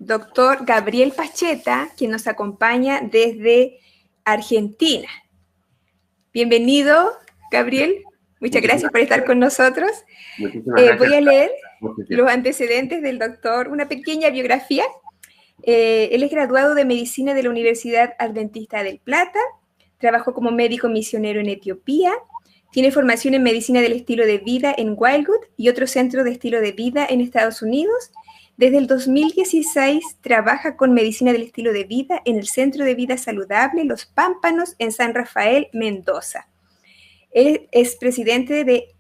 doctor Gabriel Pacheta, quien nos acompaña desde Argentina. Bienvenido, Gabriel. Muchas gracias por estar con nosotros. Voy a leer los antecedentes del doctor, una pequeña biografía. Él es graduado de Medicina de la Universidad Adventista del Plata, trabajó como médico misionero en Etiopía, tiene formación en Medicina del Estilo de Vida en Wildwood y otro centro de estilo de vida en Estados Unidos. Desde el 2016 trabaja con Medicina del Estilo de Vida en el Centro de Vida Saludable Los Pámpanos en San Rafael, Mendoza. Él es presidente de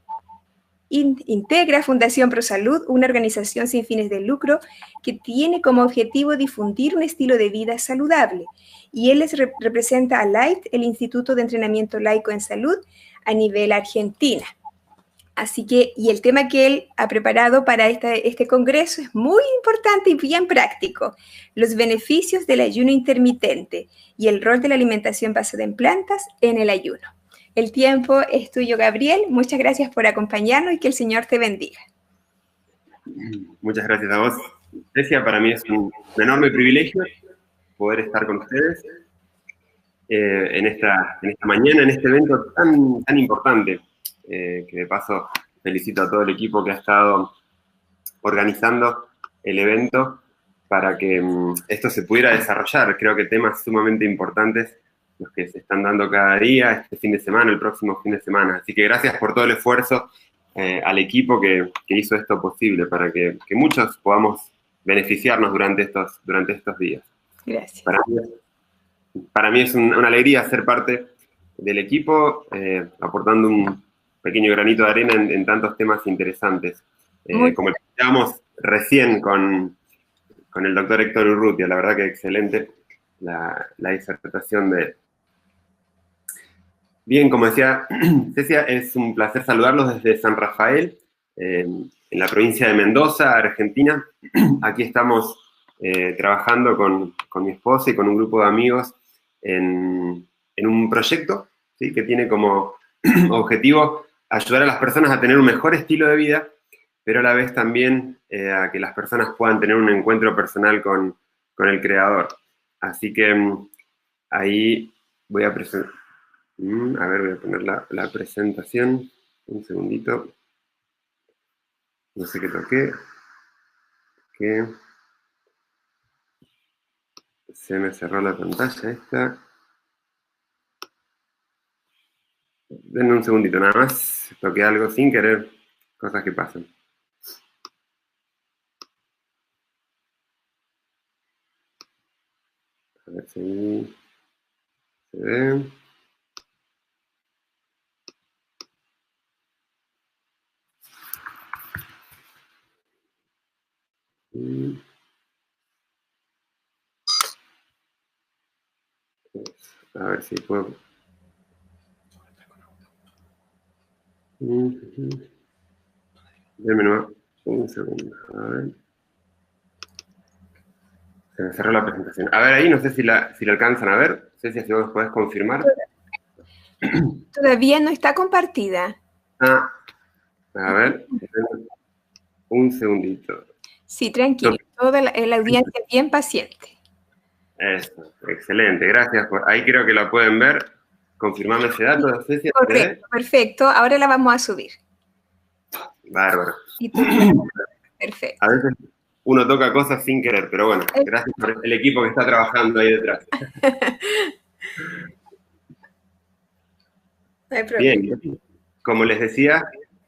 Integra Fundación ProSalud, una organización sin fines de lucro que tiene como objetivo difundir un estilo de vida saludable. Y él representa a LIGHT, el Instituto de Entrenamiento Laico en Salud, a nivel Argentina. Así que, y el tema que él ha preparado para este congreso es muy importante y bien práctico: los beneficios del ayuno intermitente y el rol de la alimentación basada en plantas en el ayuno. El tiempo es tuyo, Gabriel. Muchas gracias por acompañarnos y que el Señor te bendiga. Muchas gracias a vos, Cecia. Para mí es un enorme privilegio poder estar con ustedes en esta mañana, en este evento tan importante, que de paso felicito a todo el equipo que ha estado organizando el evento para que esto se pudiera desarrollar. Creo que temas sumamente importantes los que se están dando cada día, este fin de semana, el próximo fin de semana. Así que gracias por todo el esfuerzo al equipo que hizo esto posible, para que muchos podamos beneficiarnos durante estos días. Gracias. Para mí es una alegría ser parte del equipo, aportando un pequeño granito de arena en tantos temas interesantes. Como el que estábamos recién con el doctor Héctor Urrutia, la verdad que excelente la disertación de... Bien, como decía Cecia, es un placer saludarlos desde San Rafael, en la provincia de Mendoza, Argentina. Aquí estamos trabajando con mi esposa y con un grupo de amigos en un proyecto, ¿sí?, que tiene como objetivo ayudar a las personas a tener un mejor estilo de vida, pero a la vez también a que las personas puedan tener un encuentro personal con el Creador. Así que ahí voy a presentar. A ver, voy a poner la presentación. Un segundito. No sé qué toqué. Se me cerró la pantalla esta. Denme un segundito nada más. Toqué algo sin querer. Cosas que pasan. A ver si se ve. A ver si puedo. Denme nomás un segundo. A ver. Se me cerró la presentación. A ver, ahí no sé si la alcanzan a ver. Cecia, si vos podés confirmar. Todavía no está compartida. A ver. Un segundito. Sí, tranquilo. Toda la audiencia bien paciente. Eso, excelente. Gracias. Ahí creo que la pueden ver. Confirmame ese dato, Cecia. Correcto, perfecto. Ahora la vamos a subir. Bárbaro. Perfecto. A veces uno toca cosas sin querer, pero bueno, gracias por el equipo que está trabajando ahí detrás. No hay problema. Bien, como les decía,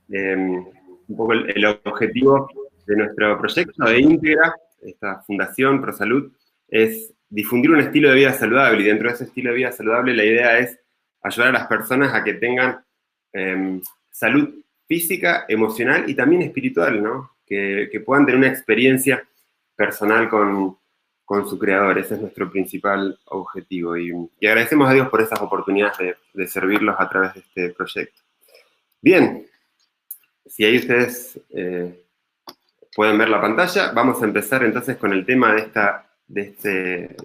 un poco el objetivo de nuestro proyecto de Integra, esta Fundación ProSalud, es difundir un estilo de vida saludable, y dentro de ese estilo de vida saludable la idea es ayudar a las personas a que tengan salud física, emocional y también espiritual, ¿no? Que puedan tener una experiencia personal con su Creador. Ese es nuestro principal objetivo. Y agradecemos a Dios por esas oportunidades de servirlos a través de este proyecto. Bien, si ahí ustedes pueden ver la pantalla, vamos a empezar entonces con el tema de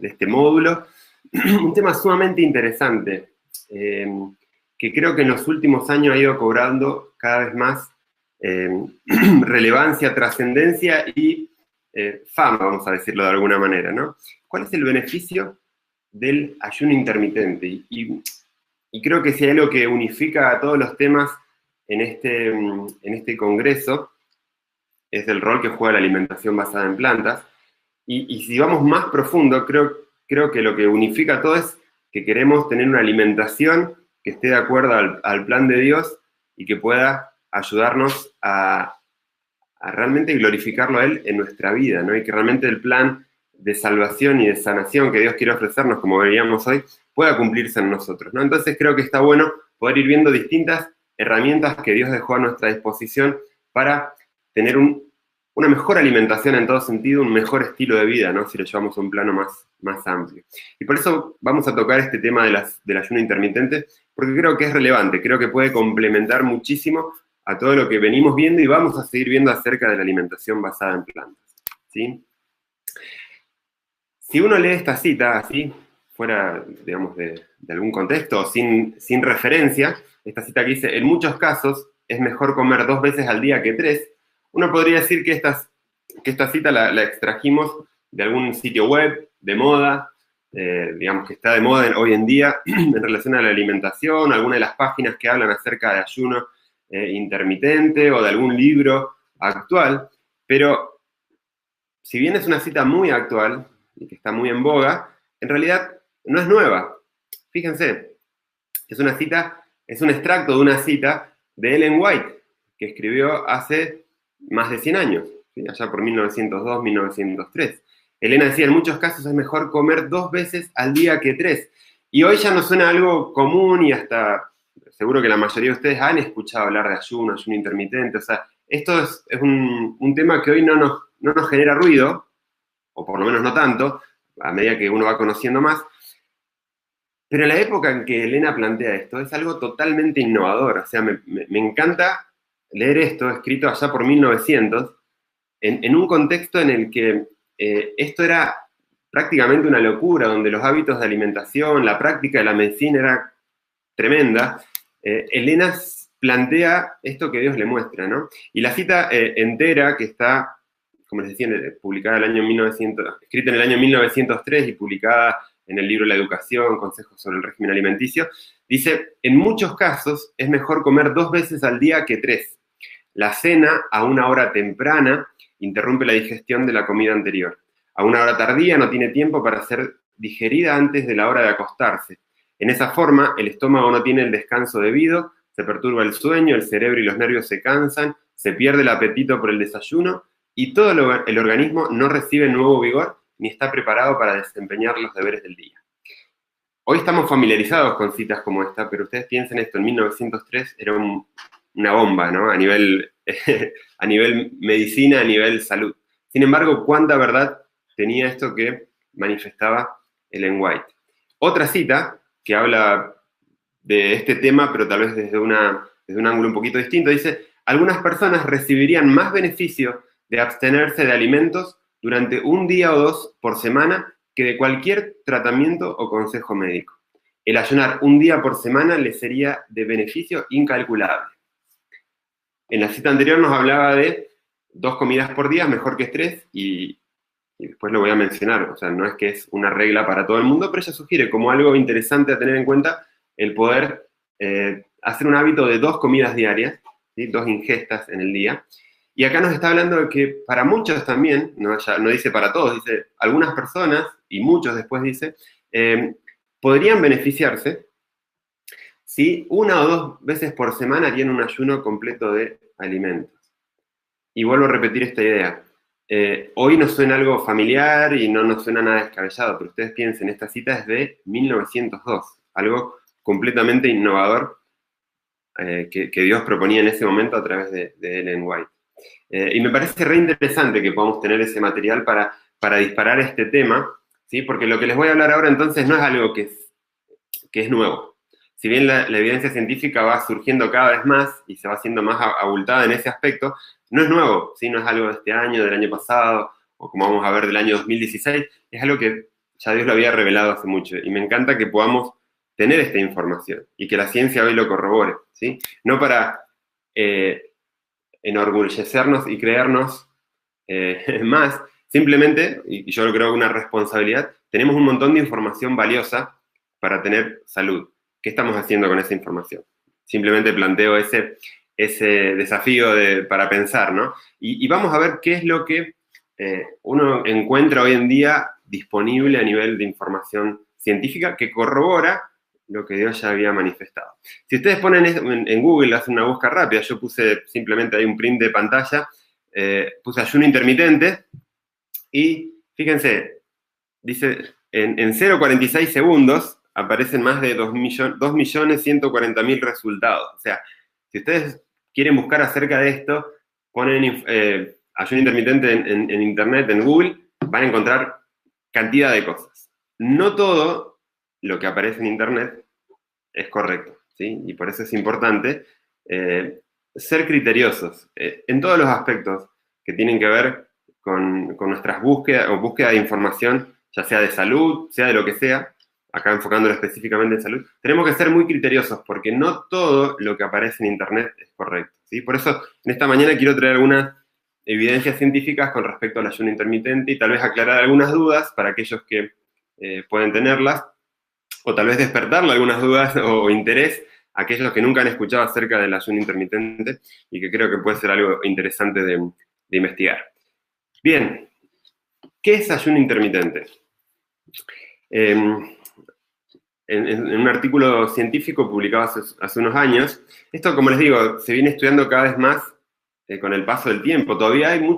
este módulo. Un tema sumamente interesante, que creo que en los últimos años ha ido cobrando cada vez más relevancia, trascendencia y fama, vamos a decirlo de alguna manera, ¿no? ¿Cuál es el beneficio del ayuno intermitente? Y creo que si hay algo que unifica a todos los temas en este congreso, es el rol que juega la alimentación basada en plantas. Y si vamos más profundo, creo que lo que unifica todo es que queremos tener una alimentación que esté de acuerdo al plan de Dios y que pueda ayudarnos a realmente glorificarlo a Él en nuestra vida, ¿no? Y que realmente el plan de salvación y de sanación que Dios quiere ofrecernos, como veíamos hoy, pueda cumplirse en nosotros, ¿no? Entonces creo que está bueno poder ir viendo distintas herramientas que Dios dejó a nuestra disposición para tener una mejor alimentación en todo sentido, un mejor estilo de vida, ¿no? Si lo llevamos a un plano más amplio. Y por eso vamos a tocar este tema del ayuno intermitente, porque creo que es relevante, creo que puede complementar muchísimo a todo lo que venimos viendo y vamos a seguir viendo acerca de la alimentación basada en plantas, ¿sí? Si uno lee esta cita así, fuera, digamos, de algún contexto o sin referencia, esta cita que dice, en muchos casos es mejor comer 2 veces al día que 3, uno podría decir que esta cita la extrajimos de algún sitio web, de moda, digamos que está de moda hoy en día en relación a la alimentación, alguna de las páginas que hablan acerca de ayuno intermitente o de algún libro actual, pero si bien es una cita muy actual y que está muy en boga, en realidad no es nueva. Fíjense, es un extracto de una cita de Ellen White, que escribió hace más de 100 años, ¿sí? Allá por 1902, 1903. Elena decía, en muchos casos es mejor comer 2 veces al día que 3. Y hoy ya no suena algo común y hasta seguro que la mayoría de ustedes han escuchado hablar de ayuno intermitente. O sea, esto es un tema que hoy no nos genera ruido, o por lo menos no tanto, a medida que uno va conociendo más. Pero en la época en que Elena plantea esto, es algo totalmente innovador. O sea, me encanta leer esto, escrito allá por 1900, en un contexto en el que esto era prácticamente una locura, donde los hábitos de alimentación, la práctica de la medicina era tremenda. Elena plantea esto que Dios le muestra, ¿no? Y la cita entera, que está, como les decía, publicada escrita en el año 1903 y publicada en el libro La Educación, Consejos sobre el régimen alimenticio, dice, en muchos casos es mejor comer 2 veces al día que 3. La cena a una hora temprana interrumpe la digestión de la comida anterior. A una hora tardía no tiene tiempo para ser digerida antes de la hora de acostarse. En esa forma, el estómago no tiene el descanso debido, se perturba el sueño, el cerebro y los nervios se cansan, se pierde el apetito por el desayuno y todo el organismo no recibe nuevo vigor ni está preparado para desempeñar los deberes del día. Hoy estamos familiarizados con citas como esta, pero ustedes piensen esto, en 1903 era una bomba, ¿no? A nivel medicina, a nivel salud. Sin embargo, ¿cuánta verdad tenía esto que manifestaba Ellen White? Otra cita que habla de este tema, pero tal vez desde un ángulo un poquito distinto, dice, algunas personas recibirían más beneficio de abstenerse de alimentos durante 1 día o 2 por semana que de cualquier tratamiento o consejo médico. El ayunar 1 día por semana les sería de beneficio incalculable. En la cita anterior nos hablaba de 2 comidas por día, mejor que 3, y después lo voy a mencionar, o sea, no es que es una regla para todo el mundo, pero ella sugiere como algo interesante a tener en cuenta el poder hacer un hábito de 2 comidas diarias, ¿sí? 2 ingestas en el día. Y acá nos está hablando de que para muchos también, no dice para todos, dice algunas personas, y muchos después dice, podrían beneficiarse si 1 o 2 veces por semana harían un ayuno completo de alimentos. Y vuelvo a repetir esta idea. Hoy nos suena algo familiar y no nos suena nada descabellado, pero ustedes piensen, esta cita es de 1902, algo completamente innovador que Dios proponía en ese momento a través de Ellen White. Y me parece re interesante que podamos tener ese material para disparar este tema, ¿sí? Porque lo que les voy a hablar ahora entonces no es algo que es nuevo. Si bien la evidencia científica va surgiendo cada vez más y se va haciendo más abultada en ese aspecto, no es nuevo, ¿sí? No es algo de este año, del año pasado, o como vamos a ver del año 2016, es algo que ya Dios lo había revelado hace mucho. Y me encanta que podamos tener esta información y que la ciencia hoy lo corrobore, ¿sí? No para enorgullecernos y creernos más, simplemente, y yo creo que una responsabilidad, tenemos un montón de información valiosa para tener salud. ¿Qué estamos haciendo con esa información? Simplemente planteo ese desafío para pensar, ¿no? Y vamos a ver qué es lo que uno encuentra hoy en día disponible a nivel de información científica que corrobora lo que Dios ya había manifestado. Si ustedes ponen en Google, hacen una búsqueda rápida, yo puse simplemente ahí un print de pantalla, puse ayuno intermitente, y fíjense, dice, en 0,46 segundos aparecen más de 2.140.000 resultados. O sea, si ustedes quieren buscar acerca de esto, ponen ayuno intermitente en Internet, en Google, van a encontrar cantidad de cosas. No todo lo que aparece en Internet es correcto, ¿sí? Y por eso es importante ser criteriosos en todos los aspectos que tienen que ver con nuestras búsquedas o búsqueda de información, ya sea de salud, sea de lo que sea, acá enfocándolo específicamente en salud, tenemos que ser muy criteriosos porque no todo lo que aparece en Internet es correcto, ¿sí? Por eso, en esta mañana quiero traer algunas evidencias científicas con respecto al ayuno intermitente y tal vez aclarar algunas dudas para aquellos que pueden tenerlas, o tal vez despertarle algunas dudas o interés a aquellos que nunca han escuchado acerca del ayuno intermitente y que creo que puede ser algo interesante de investigar. Bien, ¿qué es ayuno intermitente? En un artículo científico publicado hace unos años, esto, como les digo, se viene estudiando cada vez más con el paso del tiempo. Todavía hay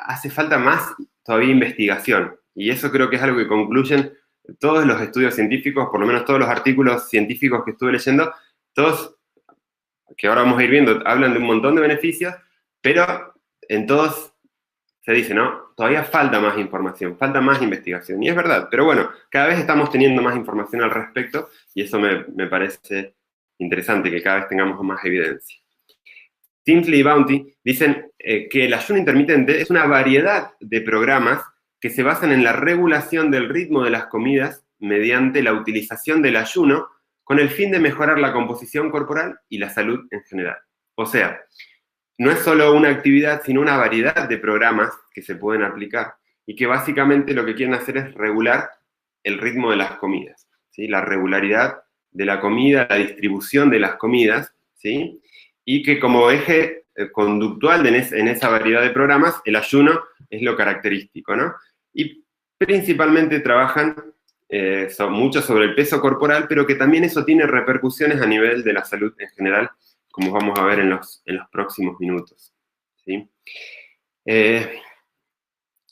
hace falta más todavía investigación, y eso creo que es algo que concluyen todos los estudios científicos, por lo menos todos los artículos científicos que estuve leyendo, todos, que ahora vamos a ir viendo, hablan de un montón de beneficios, pero en todos se dice, ¿no? Todavía falta más información, falta más investigación. Y es verdad, pero bueno, cada vez estamos teniendo más información al respecto y eso me parece interesante, que cada vez tengamos más evidencia. Tinsley y Bounty dicen que el ayuno intermitente es una variedad de programas que se basan en la regulación del ritmo de las comidas mediante la utilización del ayuno con el fin de mejorar la composición corporal y la salud en general. O sea, no es solo una actividad, sino una variedad de programas que se pueden aplicar y que básicamente lo que quieren hacer es regular el ritmo de las comidas, ¿sí? La regularidad de la comida, la distribución de las comidas, ¿sí? Y que como eje conductual en esa variedad de programas, el ayuno es lo característico, ¿no? Y principalmente trabajan mucho sobre el peso corporal, pero que también eso tiene repercusiones a nivel de la salud en general, como vamos a ver en los próximos minutos, ¿sí?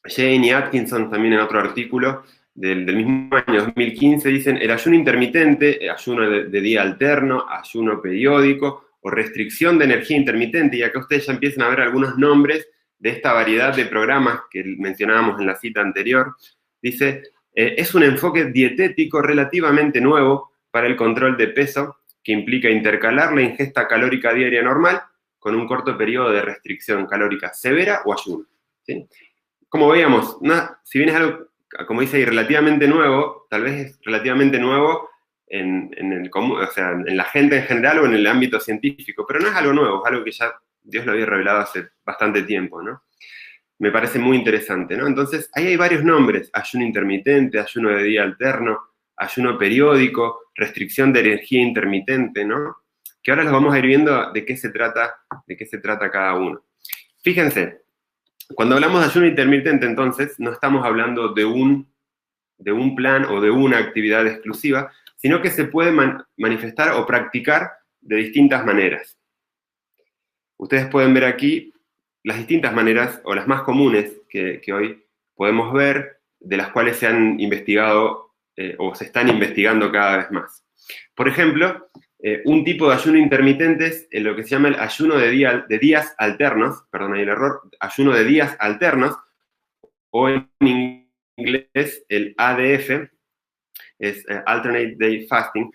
Jane y Atkinson también en otro artículo del mismo año 2015 dicen, el ayuno intermitente, ayuno de día alterno, ayuno periódico o restricción de energía intermitente, y acá ustedes ya empiezan a ver algunos nombres de esta variedad de programas que mencionábamos en la cita anterior. Dice, es un enfoque dietético relativamente nuevo para el control de peso, que implica intercalar la ingesta calórica diaria normal con un corto periodo de restricción calórica severa o ayuno, ¿sí? Como veíamos, si bien es algo, como dice ahí, relativamente nuevo, tal vez es relativamente nuevo en la gente en general o en el ámbito científico, pero no es algo nuevo, es algo que ya Dios lo había revelado hace bastante tiempo, ¿no? Me parece muy interesante, ¿no? Entonces, ahí hay varios nombres: ayuno intermitente, ayuno de día alterno, ayuno periódico, restricción de energía intermitente, ¿no? Que ahora los vamos a ir viendo de qué se trata cada uno. Fíjense, cuando hablamos de ayuno intermitente, entonces, no estamos hablando de un plan o de una actividad exclusiva, sino que se puede manifestar o practicar de distintas maneras. Ustedes pueden ver aquí las distintas maneras, o las más comunes que hoy podemos ver, de las cuales se han investigado o se están investigando cada vez más. Por ejemplo, un tipo de ayuno intermitente es lo que se llama el ayuno de días alternos, perdón, ahí el error, ayuno de días alternos, o en inglés el ADF, es Alternate Day Fasting.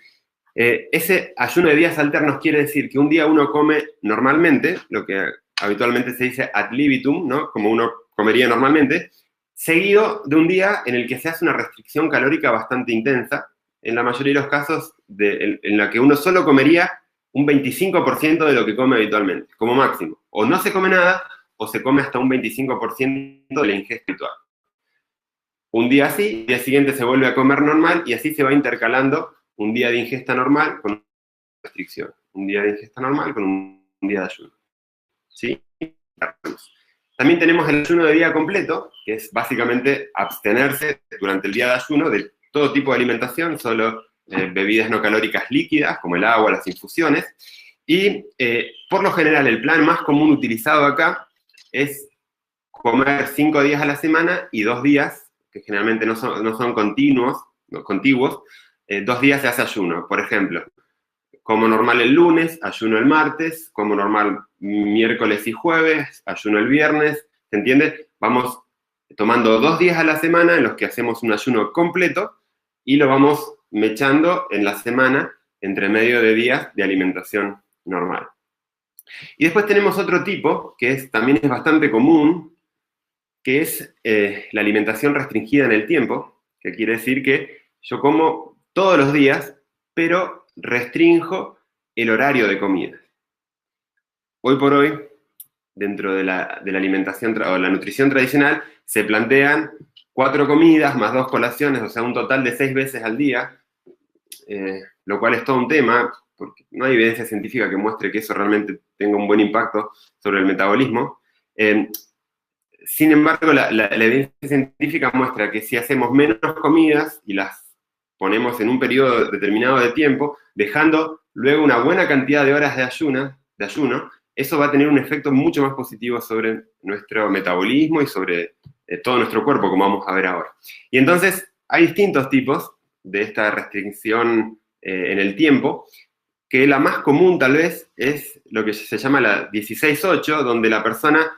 Ese ayuno de días alternos quiere decir que un día uno come normalmente, lo que habitualmente se dice ad libitum, ¿no? Como uno comería normalmente, seguido de un día en el que se hace una restricción calórica bastante intensa, en la mayoría de los casos en la que uno solo comería un 25% de lo que come habitualmente, como máximo. O no se come nada, o se come hasta un 25% de la ingesta habitual. Un día así, el día siguiente se vuelve a comer normal y así se va intercalando un día de ingesta normal con una restricción. Un día de ingesta normal con un día de ayuno. ¿Sí? También tenemos el ayuno de día completo, que es básicamente abstenerse durante el día de ayuno de todo tipo de alimentación, solo bebidas no calóricas líquidas, como el agua, las infusiones. Y por lo general el plan más común utilizado acá es comer 5 días a la semana y 2 días, que generalmente no son continuos, no, contiguos, 2 días se hace ayuno. Por ejemplo, como normal el lunes, ayuno el martes, como normal miércoles y jueves, ayuno el viernes, ¿se entiende? Vamos tomando 2 días a la semana en los que hacemos un ayuno completo y lo vamos mechando en la semana entre medio de días de alimentación normal. Y después tenemos otro tipo, que también es bastante común, que es la alimentación restringida en el tiempo, que quiere decir que yo como todos los días, pero restrinjo el horario de comida. Hoy por hoy, dentro de la alimentación o la nutrición tradicional, se plantean 4 comidas más 2 colaciones, o sea, un total de 6 veces al día, lo cual es todo un tema, porque no hay evidencia científica que muestre que eso realmente tenga un buen impacto sobre el metabolismo. Sin embargo, la evidencia científica muestra que si hacemos menos comidas y las ponemos en un periodo determinado de tiempo, dejando luego una buena cantidad de horas de ayuno, eso va a tener un efecto mucho más positivo sobre nuestro metabolismo y sobre todo nuestro cuerpo, como vamos a ver ahora. Y entonces, hay distintos tipos de esta restricción en el tiempo, que la más común tal vez es lo que se llama la 16-8, donde la persona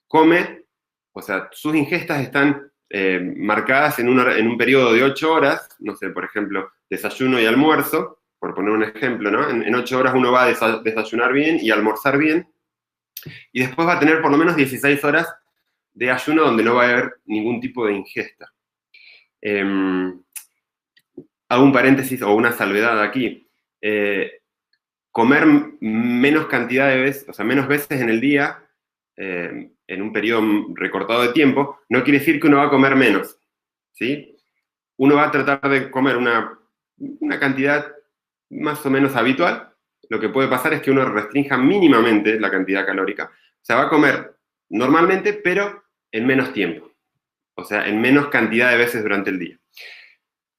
come, o sea, sus ingestas están marcadas en un periodo de 8 horas, no sé, por ejemplo, desayuno y almuerzo, por poner un ejemplo, ¿no? En 8 horas uno va a desayunar bien y almorzar bien, y después va a tener por lo menos 16 horas de ayuno donde no va a haber ningún tipo de ingesta. Hago un paréntesis o una salvedad aquí. Comer menos cantidad de veces, o sea, menos veces en el día, en un periodo recortado de tiempo, no quiere decir que uno va a comer menos, ¿sí? Uno va a tratar de comer una cantidad más o menos habitual. Lo que puede pasar es que uno restrinja mínimamente la cantidad calórica. O sea, va a comer normalmente, pero en menos tiempo. O sea, en menos cantidad de veces durante el día.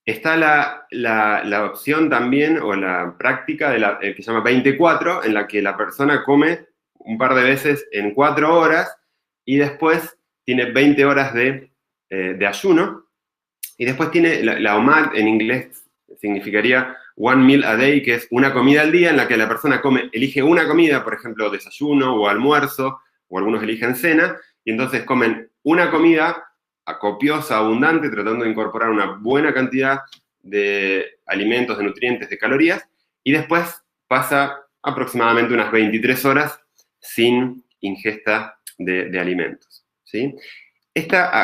Está la opción también, o la práctica, que se llama 24, en la que la persona come un par de veces en 4 horas y después tiene 20 horas de ayuno. Y después tiene la OMAD, en inglés significaría one meal a day, que es una comida al día en la que la persona elige una comida, por ejemplo, desayuno o almuerzo, o algunos eligen cena, y entonces comen una comida copiosa, abundante, tratando de incorporar una buena cantidad de alimentos, de nutrientes, de calorías, y después pasa aproximadamente unas 23 horas sin ingesta de alimentos, ¿sí?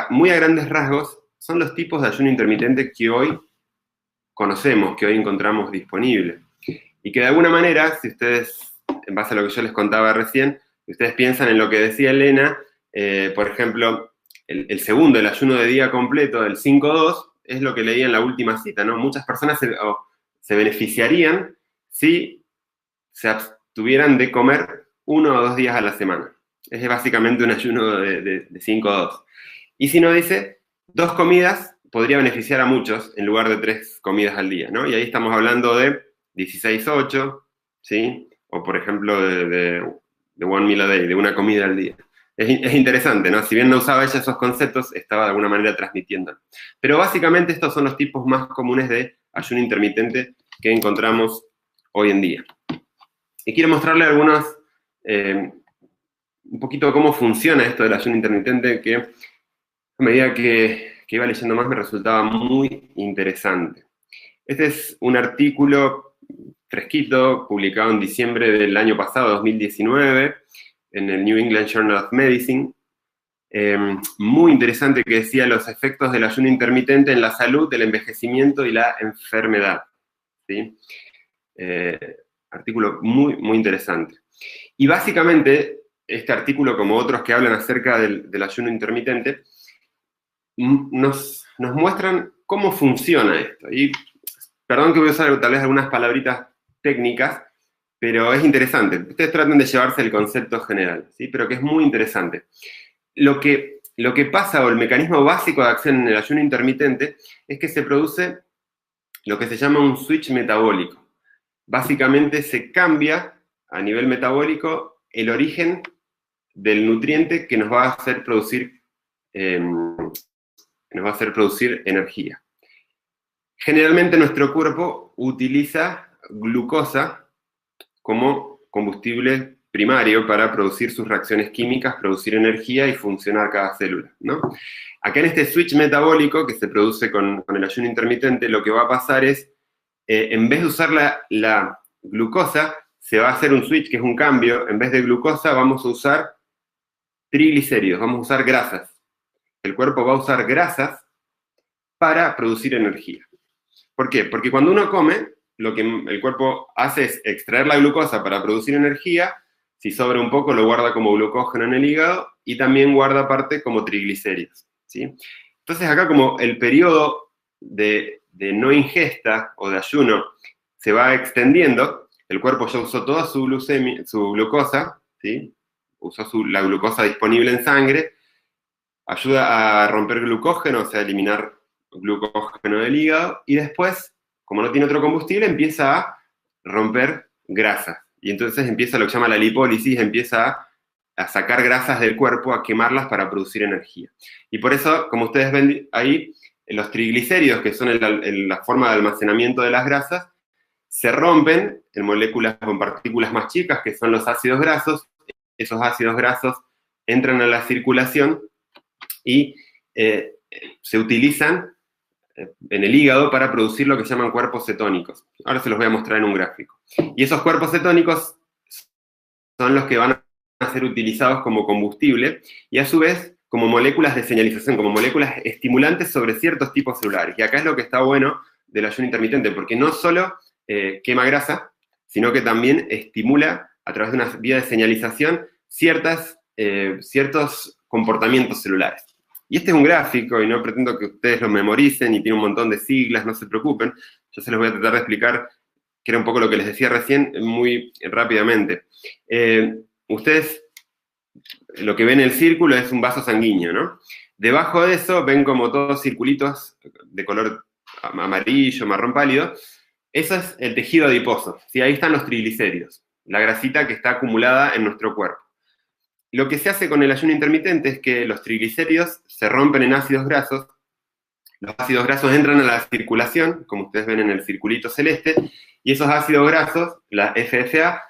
Muy a grandes rasgos, son los tipos de ayuno intermitente que hoy conocemos, que hoy encontramos disponibles. Y que de alguna manera, si ustedes, en base a lo que yo les contaba recién, si ustedes piensan en lo que decía Elena, por ejemplo, el segundo, el ayuno de día completo, el 5-2, es lo que leí en la última cita, ¿no? Muchas personas se beneficiarían si se abstuvieran de comer 1 o 2 días a la semana. Es básicamente un ayuno de 5-2. Y si no, dice, 2 comidas podría beneficiar a muchos en lugar de 3 comidas al día, ¿no? Y ahí estamos hablando de 16-8, ¿sí? O por ejemplo de one meal a day, de una comida al día. Es interesante, ¿no? Si bien no usaba ella esos conceptos, estaba de alguna manera transmitiendo. Pero básicamente estos son los tipos más comunes de ayuno intermitente que encontramos hoy en día. Y quiero mostrarle algunos, un poquito cómo funciona esto del ayuno intermitente, que a medida que iba leyendo más me resultaba muy interesante. Este es un artículo fresquito, publicado en diciembre del año pasado, 2019, en el New England Journal of Medicine. Muy interesante, que decía los efectos del ayuno intermitente en la salud, el envejecimiento y la enfermedad, ¿sí? Artículo muy, muy interesante. Y básicamente este artículo, como otros que hablan acerca del ayuno intermitente, nos muestran cómo funciona esto. Y perdón que voy a usar tal vez algunas palabritas técnicas, pero es interesante. Ustedes tratan de llevarse el concepto general, ¿sí? Pero que es muy interesante. Lo que pasa, o el mecanismo básico de acción en el ayuno intermitente, es que se produce lo que se llama un switch metabólico. Básicamente se cambia a nivel metabólico el origen del nutriente que nos va a hacer producir, energía. Generalmente nuestro cuerpo utiliza glucosa como combustible primario para producir sus reacciones químicas, producir energía y funcionar cada célula, ¿no? Acá en este switch metabólico que se produce con el ayuno intermitente, lo que va a pasar es, en vez de usar la glucosa, se va a hacer un switch, que es un cambio. En vez de glucosa vamos a usar triglicéridos, vamos a usar grasas. El cuerpo va a usar grasas para producir energía. ¿Por qué? Porque cuando uno come, lo que el cuerpo hace es extraer la glucosa para producir energía. Si sobra un poco, lo guarda como glucógeno en el hígado y también guarda parte como triglicéridos, ¿sí? Entonces acá, como el periodo de no ingesta o de ayuno se va extendiendo, el cuerpo ya usó toda su glucosa, ¿sí? Usó la glucosa disponible en sangre, ayuda a romper glucógeno, o sea, a eliminar glucógeno del hígado, y después, como no tiene otro combustible, empieza a romper grasas. Y entonces empieza lo que se llama la lipólisis, empieza a sacar grasas del cuerpo, a quemarlas para producir energía. Y por eso, como ustedes ven ahí, los triglicéridos, que son la forma de almacenamiento de las grasas, se rompen en moléculas o en partículas más chicas, que son los ácidos grasos. Esos ácidos grasos entran a la circulación y se utilizan en el hígado para producir lo que se llaman cuerpos cetónicos. Ahora se los voy a mostrar en un gráfico. Y esos cuerpos cetónicos son los que van a ser utilizados como combustible y a su vez como moléculas de señalización, como moléculas estimulantes sobre ciertos tipos celulares. Y acá es lo que está bueno del ayuno intermitente, porque no solo quema grasa, sino que también estimula a través de una vía de señalización ciertos comportamientos celulares. Y este es un gráfico, y no pretendo que ustedes lo memoricen, y tiene un montón de siglas, no se preocupen. Yo se los voy a tratar de explicar, que era un poco lo que les decía recién, muy rápidamente. Ustedes, lo que ven en el círculo es un vaso sanguíneo, ¿no? Debajo de eso ven como todos circulitos de color amarillo, marrón pálido. Eso es el tejido adiposo, ¿sí? Ahí están los triglicéridos, la grasita que está acumulada en nuestro cuerpo. Lo que se hace con el ayuno intermitente es que los triglicéridos se rompen en ácidos grasos, los ácidos grasos entran a la circulación, como ustedes ven en el circulito celeste, y esos ácidos grasos, la FSA,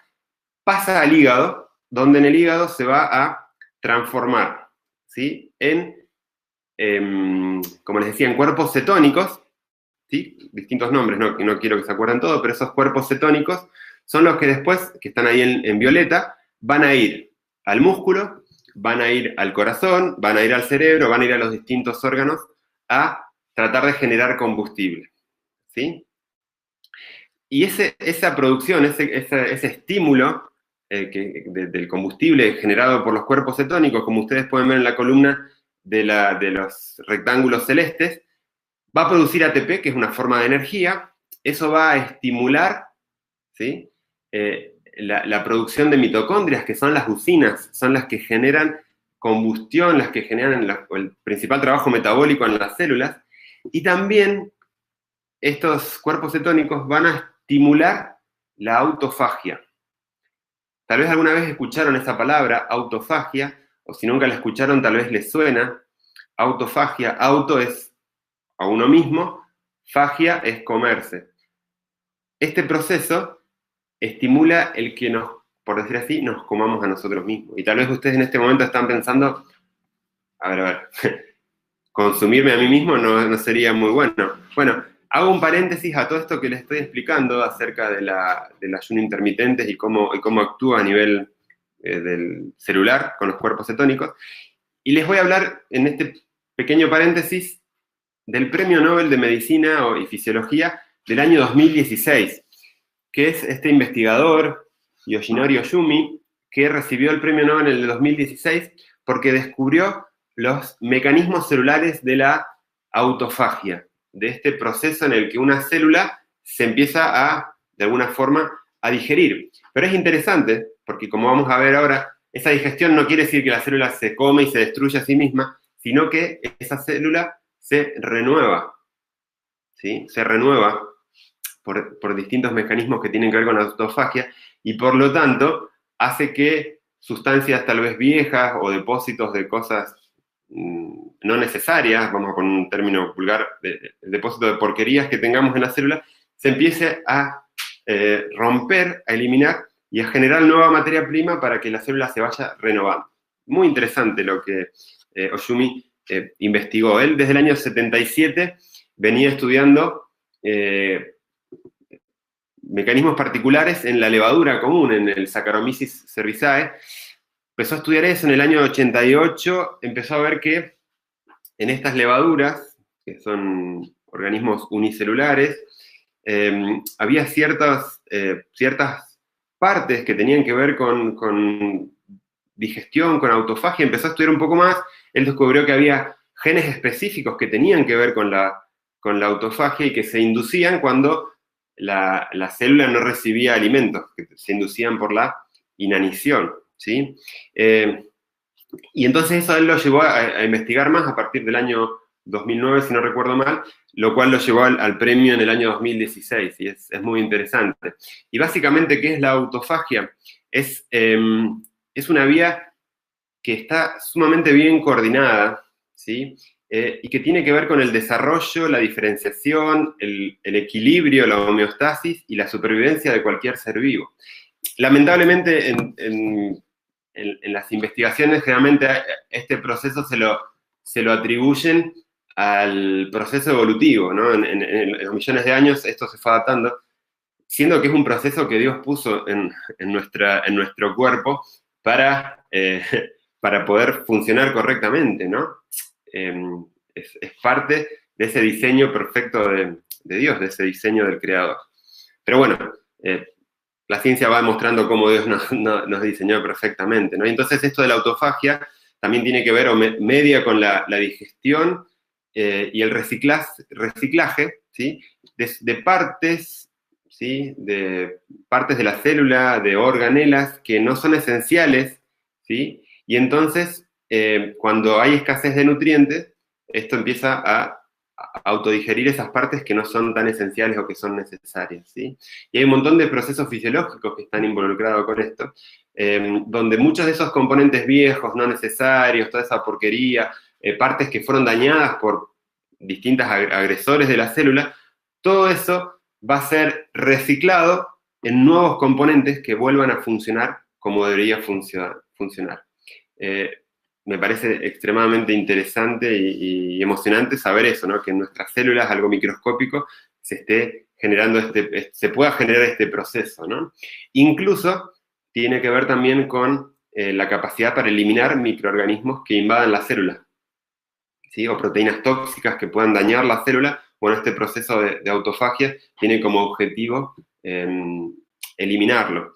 pasa al hígado, donde en el hígado se va a transformar, ¿sí? Como les decía, en cuerpos cetónicos, ¿sí? Distintos nombres, no quiero que se acuerden todo, pero esos cuerpos cetónicos son los que después, que están ahí en violeta, van a ir al músculo, van a ir al corazón, van a ir al cerebro, van a ir a los distintos órganos a tratar de generar combustible, ¿sí? Y esa producción, ese estímulo del combustible generado por los cuerpos cetónicos, como ustedes pueden ver en la columna de los rectángulos celestes, va a producir ATP, que es una forma de energía. Eso va a estimular, ¿sí? La producción de mitocondrias, que son las usinas, son las que generan combustión, las que generan el principal trabajo metabólico en las células. Y también estos cuerpos cetónicos van a estimular la autofagia. Tal vez alguna vez escucharon esa palabra, autofagia, o si nunca la escucharon, tal vez les suena. Autofagia, auto es a uno mismo, fagia es comerse. Este proceso estimula el que por decir así, nos comamos a nosotros mismos. Y tal vez ustedes en este momento están pensando, a ver, consumirme a mí mismo no sería muy bueno. Bueno, hago un paréntesis a todo esto que les estoy explicando acerca del ayuno intermitente y cómo actúa a nivel del celular con los cuerpos cetónicos. Y les voy a hablar en este pequeño paréntesis del Premio Nobel de Medicina y Fisiología del año 2016, que es este investigador, Yoshinori Oyumi, que recibió el premio Nobel en el 2016 porque descubrió los mecanismos celulares de la autofagia, de este proceso en el que una célula se empieza a, de alguna forma, a digerir. Pero es interesante, porque como vamos a ver ahora, esa digestión no quiere decir que la célula se come y se destruye a sí misma, sino que esa célula se renueva, ¿sí? Se renueva por distintos mecanismos que tienen que ver con la autofagia, y por lo tanto hace que sustancias tal vez viejas o depósitos de cosas no necesarias, vamos a poner un término vulgar, el depósito de porquerías que tengamos en la célula, se empiece a romper, a eliminar y a generar nueva materia prima para que la célula se vaya renovando. Muy interesante lo que Oyumi investigó. Él desde el año 77 venía estudiando mecanismos particulares en la levadura común, en el Saccharomyces cerevisiae. Empezó a estudiar eso en el año 88, empezó a ver que en estas levaduras, que son organismos unicelulares, había ciertas partes que tenían que ver con digestión, con autofagia. Empezó a estudiar un poco más, él descubrió que había genes específicos que tenían que ver con la autofagia y que se inducían cuando la célula no recibía alimentos, que se inducían por la inanición, ¿sí? Y entonces eso a él lo llevó a investigar más a partir del año 2009, si no recuerdo mal, lo cual lo llevó al premio en el año 2016, y es muy interesante. Y básicamente, ¿qué es la autofagia? Es una vía que está sumamente bien coordinada, ¿sí? Y que tiene que ver con el desarrollo, la diferenciación, el equilibrio, la homeostasis y la supervivencia de cualquier ser vivo. Lamentablemente, en las investigaciones, generalmente este proceso se lo atribuyen al proceso evolutivo, ¿no? En los millones de años esto se fue adaptando, siendo que es un proceso que Dios puso en nuestro cuerpo para poder funcionar correctamente, ¿no? Es parte de ese diseño perfecto de Dios, de ese diseño del Creador. Pero bueno, la ciencia va demostrando cómo Dios nos diseñó perfectamente, ¿no? Y entonces esto de la autofagia también tiene que ver, o media con la digestión y el reciclaje, ¿sí? De partes, ¿sí? De partes de la célula, de organelas que no son esenciales, ¿sí? Y entonces, cuando hay escasez de nutrientes, esto empieza a autodigerir esas partes que no son tan esenciales o que son necesarias, ¿sí? Y hay un montón de procesos fisiológicos que están involucrados con esto, donde muchos de esos componentes viejos, no necesarios, toda esa porquería, partes que fueron dañadas por distintos agresores de la célula, todo eso va a ser reciclado en nuevos componentes que vuelvan a funcionar como debería funcionar. Me parece extremadamente interesante y emocionante saber eso, ¿no? Que en nuestras células, algo microscópico, se esté generando se pueda generar este proceso, ¿no? Incluso tiene que ver también con la capacidad para eliminar microorganismos que invadan la célula, ¿sí? O proteínas tóxicas que puedan dañar la célula. Bueno, este proceso de autofagia tiene como objetivo eliminarlo.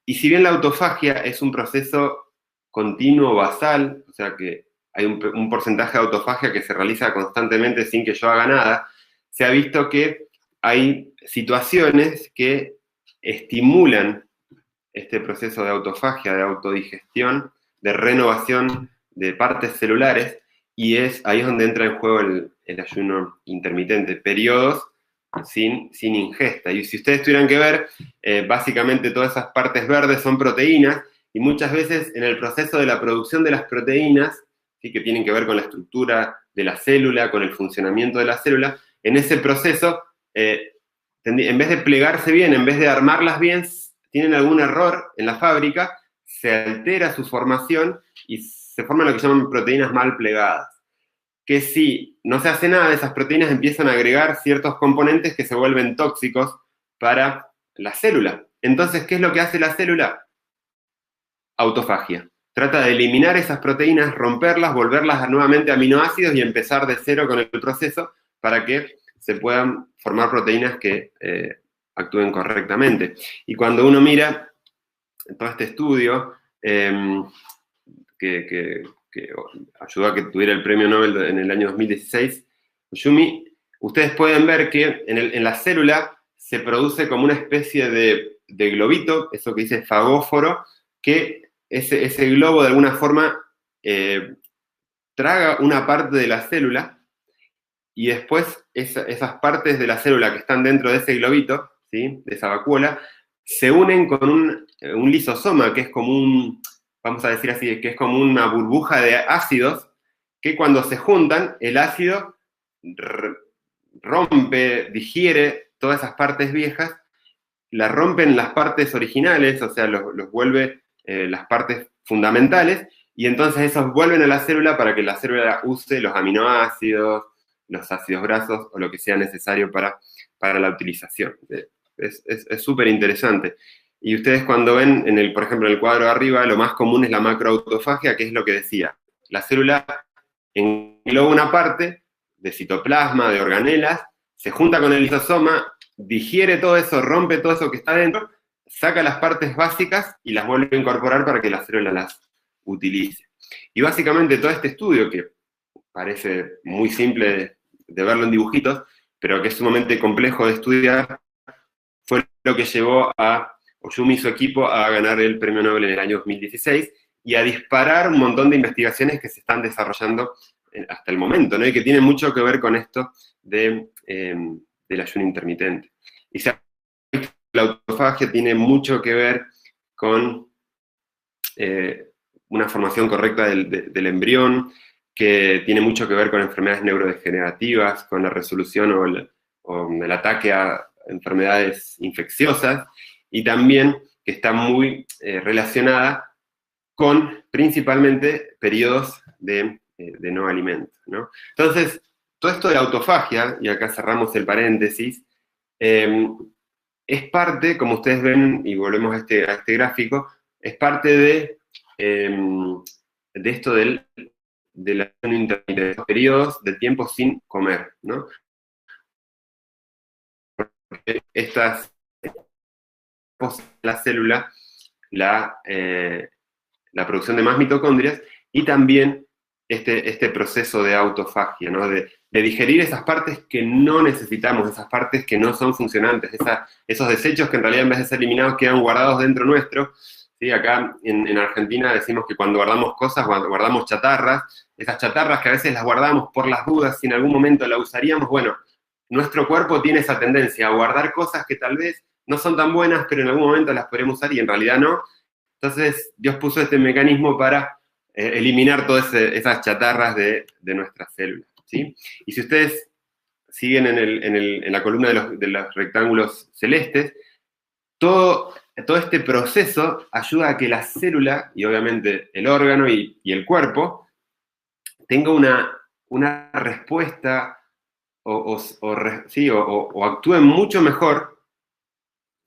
Y si bien la autofagia es un proceso continuo basal, o sea que hay un porcentaje de autofagia que se realiza constantemente sin que yo haga nada, se ha visto que hay situaciones que estimulan este proceso de autofagia, de autodigestión, de renovación de partes celulares, y ahí es donde entra en juego el ayuno intermitente, periodos sin ingesta. Y si ustedes tuvieran que ver, básicamente todas esas partes verdes son proteínas, y muchas veces en el proceso de la producción de las proteínas, ¿sí? Que tienen que ver con la estructura de la célula, con el funcionamiento de la célula, en ese proceso, en vez de plegarse bien, en vez de armarlas bien, tienen algún error en la fábrica, se altera su formación y se forman lo que llaman proteínas mal plegadas. Que si no se hace nada, esas proteínas empiezan a agregar ciertos componentes que se vuelven tóxicos para la célula. Entonces, ¿qué es lo que hace la célula? Autofagia. Trata de eliminar esas proteínas, romperlas, volverlas nuevamente aminoácidos y empezar de cero con el proceso para que se puedan formar proteínas que actúen correctamente. Y cuando uno mira todo este estudio, que ayudó a que tuviera el premio Nobel en el año 2016, Oyumi, ustedes pueden ver que en la célula se produce como una especie de globito, eso que dice fagóforo, que ese globo de alguna forma traga una parte de la célula y después esas partes de la célula que están dentro de ese globito, ¿sí?, de esa vacuola, se unen con un lisosoma, que es como vamos a decir así, que es como una burbuja de ácidos, que cuando se juntan, el ácido rompe, digiere todas esas partes viejas, las rompen las partes originales, o sea, los vuelve las partes fundamentales, y entonces esos vuelven a la célula para que la célula use los aminoácidos, los ácidos grasos o lo que sea necesario para la utilización. Es súper interesante. Y ustedes cuando ven, por ejemplo, en el cuadro de arriba, lo más común es la macroautofagia, que es lo que decía. La célula engloba una parte de citoplasma, de organelas, se junta con el lisosoma, digiere todo eso, rompe todo eso que está dentro, saca las partes básicas y las vuelve a incorporar para que la célula las utilice. Y básicamente todo este estudio, que parece muy simple de verlo en dibujitos, pero que es sumamente complejo de estudiar, fue lo que llevó a Oyumi y su equipo a ganar el premio Nobel en el año 2016 y a disparar un montón de investigaciones que se están desarrollando hasta el momento, ¿no? Y que tienen mucho que ver con esto del ayuno intermitente. Y la autofagia tiene mucho que ver con una formación correcta del embrión, que tiene mucho que ver con enfermedades neurodegenerativas, con la resolución o el ataque a enfermedades infecciosas, y también que está muy relacionada con principalmente periodos de no alimento, ¿no? Entonces, todo esto de la autofagia, y acá cerramos el paréntesis, es parte, como ustedes ven, y volvemos a este gráfico, es parte de esto del ayuno intermitente, periodos de tiempo sin comer, ¿no? Porque la célula, la producción de más mitocondrias, y también este proceso de autofagia, ¿no? De digerir esas partes que no necesitamos, esas partes que no son funcionantes, esos desechos que en realidad en vez de ser eliminados quedan guardados dentro nuestro. ¿Sí? Acá en Argentina decimos que cuando guardamos cosas, guardamos chatarras, esas chatarras que a veces las guardamos por las dudas, si en algún momento la usaríamos, bueno, nuestro cuerpo tiene esa tendencia a guardar cosas que tal vez no son tan buenas, pero en algún momento las podremos usar y en realidad no. Entonces Dios puso este mecanismo para eliminar todas esas chatarras de nuestras células, ¿sí? Y si ustedes siguen en la columna de los rectángulos celestes, todo este proceso ayuda a que la célula, y obviamente el órgano y el cuerpo, tenga una respuesta o actúen mucho mejor,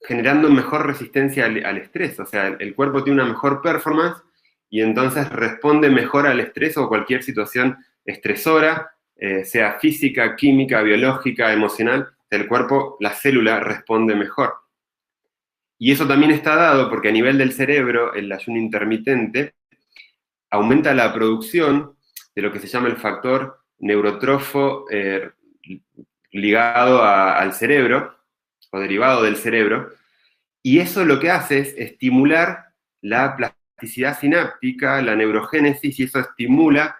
generando mejor resistencia al estrés. O sea, el cuerpo tiene una mejor performance y entonces responde mejor al estrés o cualquier situación estresora, sea física, química, biológica, emocional. El cuerpo, la célula responde mejor. Y eso también está dado porque a nivel del cerebro, el ayuno intermitente aumenta la producción de lo que se llama el factor neurotrofo ligado al cerebro, o derivado del cerebro, y eso lo que hace es estimular la plasticidad sináptica, la neurogénesis, y eso estimula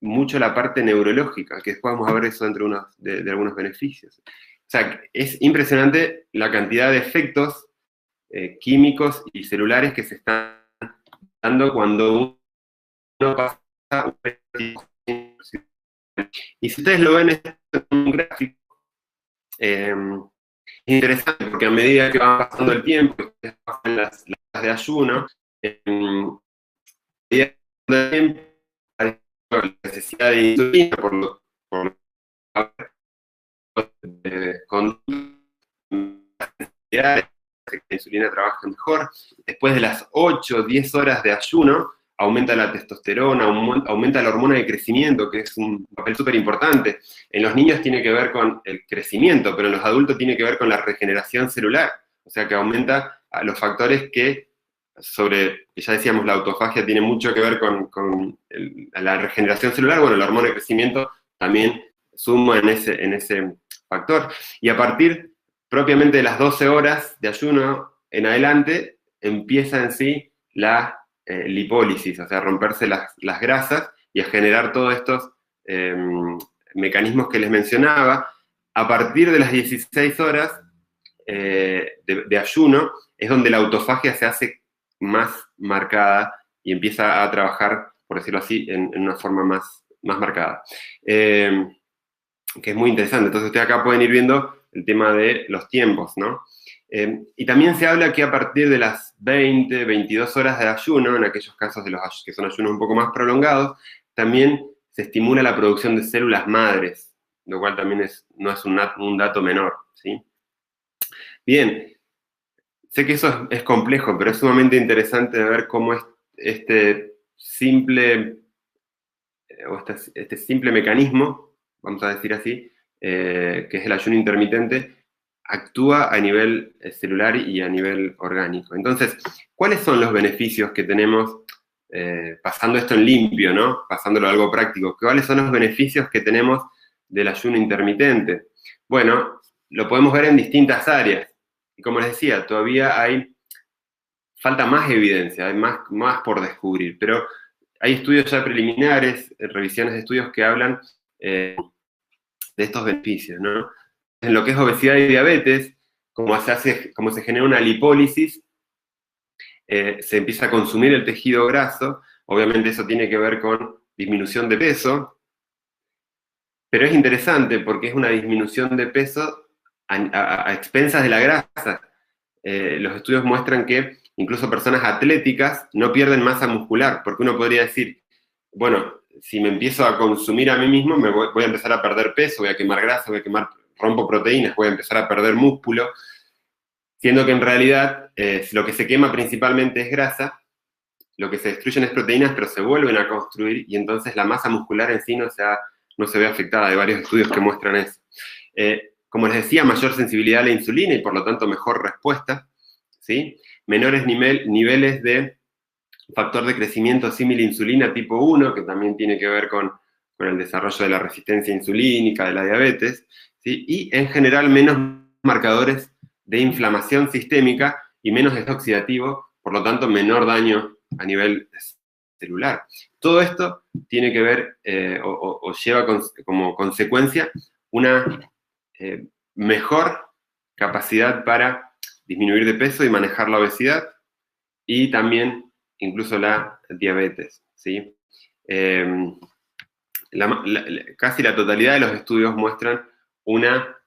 mucho la parte neurológica, que después vamos a ver eso dentro de algunos beneficios. O sea, es impresionante la cantidad de efectos químicos y celulares que se están dando cuando uno pasa y si ustedes lo ven en un gráfico, es interesante porque a medida que va pasando el tiempo, ustedes pasan las de ayuno, la necesidad de insulina por la insulina trabaja mejor. Después de las 8 o 10 horas de ayuno, aumenta la testosterona, aumenta la hormona de crecimiento, que es un papel súper importante. En los niños tiene que ver con el crecimiento, pero en los adultos tiene que ver con la regeneración celular. O sea que aumenta a los factores que sobre, ya decíamos, la autofagia tiene mucho que ver con la regeneración celular. Bueno, la hormona de crecimiento también suma en ese factor. Y a partir propiamente de las 12 horas de ayuno en adelante, empieza en sí la lipólisis, o sea, romperse las grasas y a generar todos estos mecanismos que les mencionaba. A partir de las 16 horas de ayuno es donde la autofagia se hace más marcada y empieza a trabajar, por decirlo así, en una forma más marcada. Que es muy interesante. Entonces ustedes acá pueden ir viendo el tema de los tiempos, ¿no? Y también se habla que a partir de las 20, 22 horas de ayuno, en aquellos casos de los que son ayunos un poco más prolongados, también se estimula la producción de células madres, lo cual también no es un dato menor, ¿sí? Bien, sé que eso es complejo, pero es sumamente interesante ver cómo este simple mecanismo, vamos a decir así, que es el ayuno intermitente, actúa a nivel celular y a nivel orgánico. Entonces, ¿cuáles son los beneficios que tenemos pasando esto en limpio, ¿no? Pasándolo a algo práctico? ¿Cuáles son los beneficios que tenemos del ayuno intermitente? Bueno, lo podemos ver en distintas áreas. Y como les decía, todavía falta más evidencia, hay más por descubrir, pero hay estudios ya preliminares, revisiones de estudios que hablan de estos beneficios, ¿no? En lo que es obesidad y diabetes, como se genera una lipólisis, se empieza a consumir el tejido graso, obviamente eso tiene que ver con disminución de peso, pero es interesante porque es una disminución de peso a expensas de la grasa. Los estudios muestran que incluso personas atléticas no pierden masa muscular, porque uno podría decir, bueno, si me empiezo a consumir a mí mismo, voy a empezar a perder peso, voy a quemar grasa, rompo proteínas, voy a empezar a perder músculo, siendo que en realidad lo que se quema principalmente es grasa, lo que se destruyen es proteínas, pero se vuelven a construir, y entonces la masa muscular en sí no se ve afectada. Hay varios estudios que muestran eso. Como les decía, mayor sensibilidad a la insulina y por lo tanto mejor respuesta, ¿sí? Menores niveles de factor de crecimiento símil-insulina tipo 1, que también tiene que ver con el desarrollo de la resistencia insulínica, de la diabetes, ¿sí? Y en general menos marcadores de inflamación sistémica y menos estrés oxidativo, por lo tanto menor daño a nivel celular. Todo esto tiene que ver o lleva como consecuencia una mejor capacidad para disminuir de peso y manejar la obesidad y también incluso la diabetes, ¿sí? Casi la totalidad de los estudios muestran una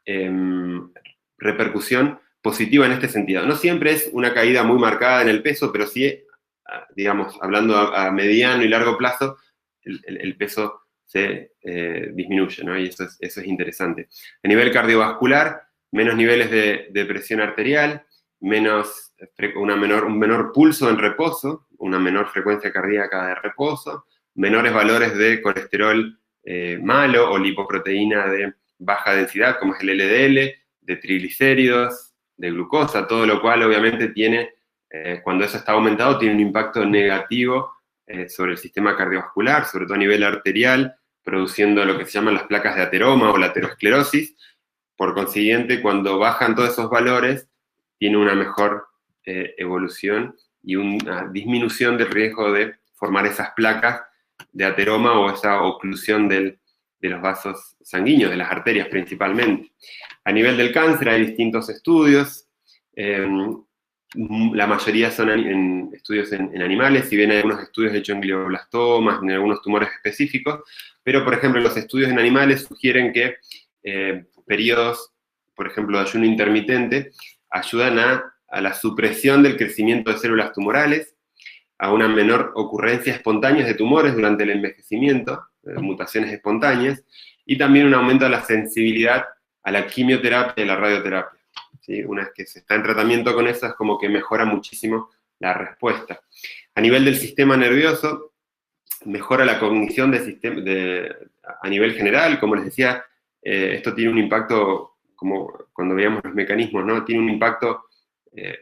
repercusión positiva en este sentido. No siempre es una caída muy marcada en el peso, pero sí, digamos, hablando a mediano y largo plazo, el peso se disminuye, ¿no? Y eso es interesante. A nivel cardiovascular, menos niveles de presión arterial, un menor pulso en reposo, una menor frecuencia cardíaca de reposo, menores valores de colesterol malo o lipoproteína de baja densidad, como es el LDL, de triglicéridos, de glucosa, todo lo cual obviamente tiene, cuando eso está aumentado, tiene un impacto negativo sobre el sistema cardiovascular, sobre todo a nivel arterial, produciendo lo que se llaman las placas de ateroma o la aterosclerosis. Por consiguiente, cuando bajan todos esos valores, tiene una mejor evolución y una disminución del riesgo de formar esas placas de ateroma o esa oclusión de los vasos sanguíneos, de las arterias principalmente. A nivel del cáncer hay distintos estudios, la mayoría son estudios en animales, si bien hay algunos estudios hechos en glioblastomas, en algunos tumores específicos, pero por ejemplo los estudios en animales sugieren que periodos, por ejemplo, de ayuno intermitente, ayudan a la supresión del crecimiento de células tumorales, a una menor ocurrencia espontánea de tumores durante el envejecimiento, mutaciones espontáneas, y también un aumento de la sensibilidad a la quimioterapia y la radioterapia, ¿sí? Una vez que se está en tratamiento con eso, es como que mejora muchísimo la respuesta. A nivel del sistema nervioso, mejora la cognición a nivel general, como les decía, esto tiene un impacto, como cuando veíamos los mecanismos, ¿no? Tiene un impacto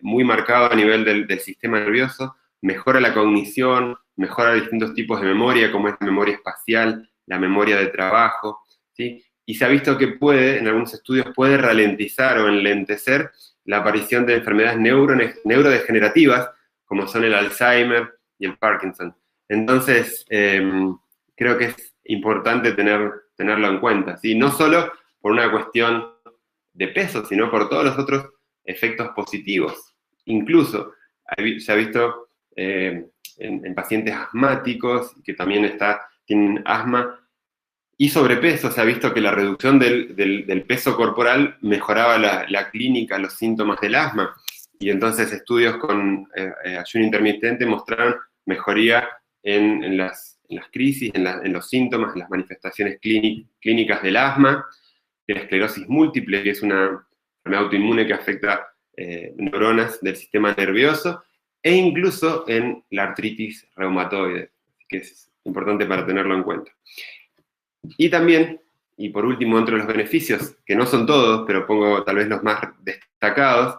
muy marcado a nivel del sistema nervioso, mejora la cognición, mejora distintos tipos de memoria, como es la memoria espacial, la memoria de trabajo, ¿sí? Y se ha visto que puede, en algunos estudios, puede ralentizar o enlentecer la aparición de enfermedades neurodegenerativas, como son el Alzheimer y el Parkinson. Entonces, creo que es importante tenerlo en cuenta, ¿sí? No solo por una cuestión de peso, sino por todos los otros efectos positivos. Incluso se ha visto en pacientes asmáticos que también tienen asma y sobrepeso, se ha visto que la reducción del peso corporal mejoraba la clínica, los síntomas del asma. Y entonces estudios con ayuno intermitente mostraron mejoría en las crisis, en los síntomas, en las manifestaciones clínicas del asma, de la esclerosis múltiple, que es una enfermedad autoinmune que afecta neuronas del sistema nervioso, e incluso en la artritis reumatoide, que es importante para tenerlo en cuenta. Y también, y por último, entre los beneficios, que no son todos, pero pongo tal vez los más destacados,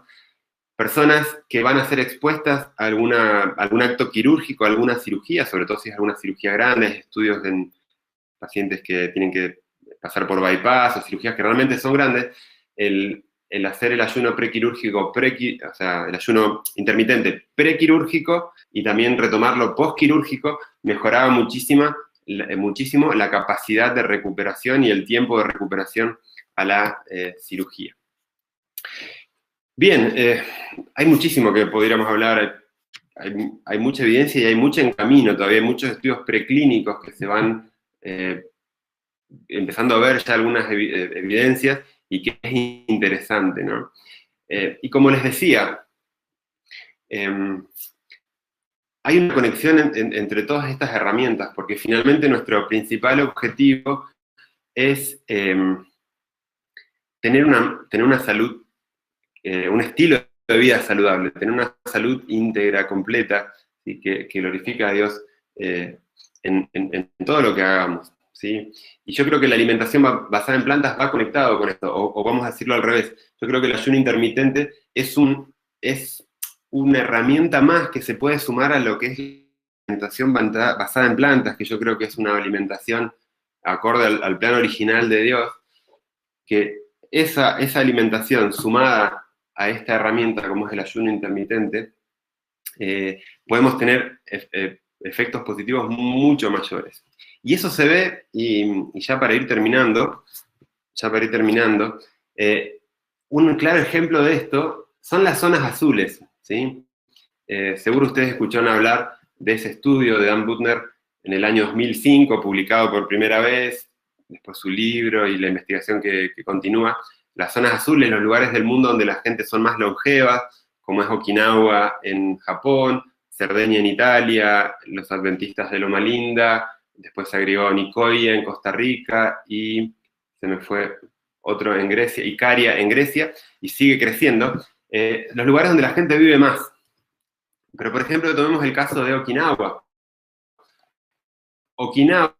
personas que van a ser expuestas a algún acto quirúrgico, a alguna cirugía, sobre todo si es alguna cirugía grande, estudios en pacientes que tienen que pasar por bypass o cirugías que realmente son grandes, el hacer el ayuno prequirúrgico, o sea, el ayuno intermitente prequirúrgico y también retomarlo postquirúrgico, mejoraba muchísimo la capacidad de recuperación y el tiempo de recuperación a la cirugía. Bien, hay muchísimo que podríamos hablar, hay mucha evidencia y hay mucho en camino, todavía hay muchos estudios preclínicos que se van empezando a ver ya algunas evidencias y que es interesante, ¿no? Y como les decía, hay una conexión entre todas estas herramientas, porque finalmente nuestro principal objetivo es tener una salud, un estilo de vida saludable, tener una salud íntegra, completa, ¿sí? que glorifica a Dios en todo lo que hagamos, ¿sí? Y yo creo que la alimentación basada en plantas va conectado con esto, o vamos a decirlo al revés. Yo creo que el ayuno intermitente es una herramienta más que se puede sumar a lo que es la alimentación basada en plantas, que yo creo que es una alimentación acorde al plan original de Dios, que esa alimentación sumada a esta herramienta como es el ayuno intermitente, podemos tener efectos positivos mucho mayores. Y eso se ve, y ya para ir terminando, un claro ejemplo de esto son las zonas azules, ¿sí? Seguro ustedes escucharon hablar de ese estudio de Dan Buettner en el año 2005, publicado por primera vez, después su libro y la investigación que continúa. Las zonas azules, los lugares del mundo donde la gente son más longevas, como es Okinawa en Japón, Cerdeña en Italia, los adventistas de Loma Linda, después se agregó Nicoya en Costa Rica y se me fue otro en Grecia, Icaria en Grecia, y sigue creciendo. Los lugares donde la gente vive más. Pero, por ejemplo, tomemos el caso de Okinawa. Okinawa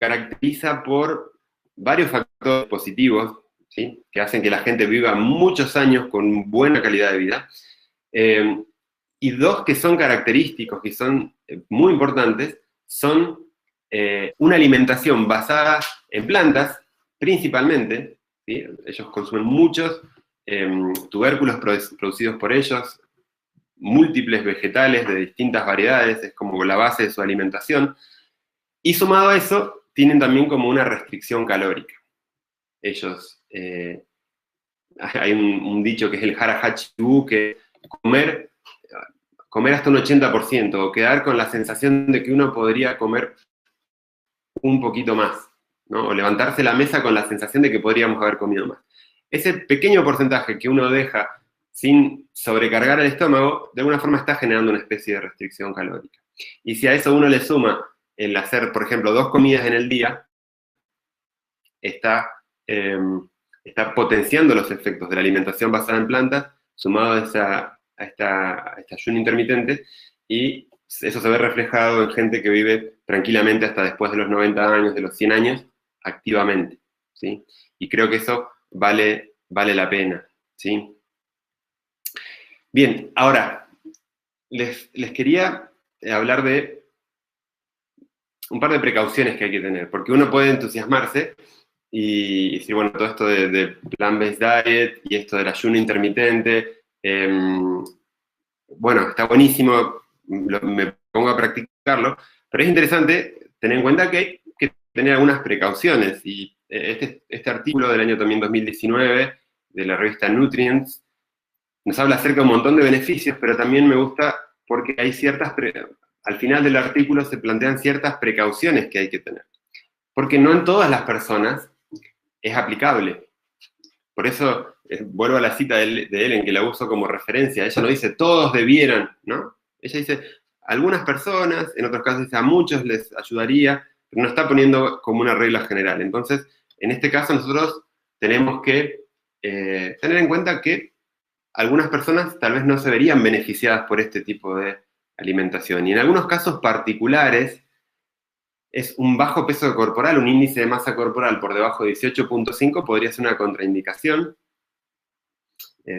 caracteriza por varios factores positivos, ¿sí? Que hacen que la gente viva muchos años con buena calidad de vida, y dos que son característicos, que son muy importantes, son una alimentación basada en plantas, principalmente, ¿sí? Ellos consumen muchos tubérculos producidos por ellos, múltiples vegetales de distintas variedades, es como la base de su alimentación, y sumado a eso, tienen también como una restricción calórica. Ellos, hay un dicho que es el hara hachibu, que comer hasta un 80%, o quedar con la sensación de que uno podría comer un poquito más, ¿no? O levantarse la mesa con la sensación de que podríamos haber comido más. Ese pequeño porcentaje que uno deja sin sobrecargar el estómago, de alguna forma está generando una especie de restricción calórica. Y si a eso uno le suma el hacer, por ejemplo, 2 comidas en el día, está potenciando los efectos de la alimentación basada en plantas, sumado a este ayuno intermitente, y eso se ve reflejado en gente que vive tranquilamente hasta después de los 90 años, de los 100 años, activamente, ¿sí? Y creo que eso vale la pena, ¿sí? Bien, ahora, les quería hablar de un par de precauciones que hay que tener, porque uno puede entusiasmarse y decir, bueno, todo esto de plant-based diet y esto del ayuno intermitente, bueno, está buenísimo, me pongo a practicarlo, pero es interesante tener en cuenta que hay que tener algunas precauciones, y este artículo del año también 2019 de la revista Nutrients nos habla acerca de un montón de beneficios, pero también me gusta porque hay al final del artículo se plantean ciertas precauciones que hay que tener, porque no en todas las personas es aplicable. Por eso vuelvo a la cita de Ellen, que la uso como referencia. Ella no dice todos debieran, ¿no? Ella dice algunas personas, en otros casos dice a muchos les ayudaría, pero no está poniendo como una regla general. Entonces, en este caso nosotros tenemos que tener en cuenta que algunas personas tal vez no se verían beneficiadas por este tipo de alimentación. Y en algunos casos particulares, es un bajo peso corporal, un índice de masa corporal por debajo de 18.5 podría ser una contraindicación.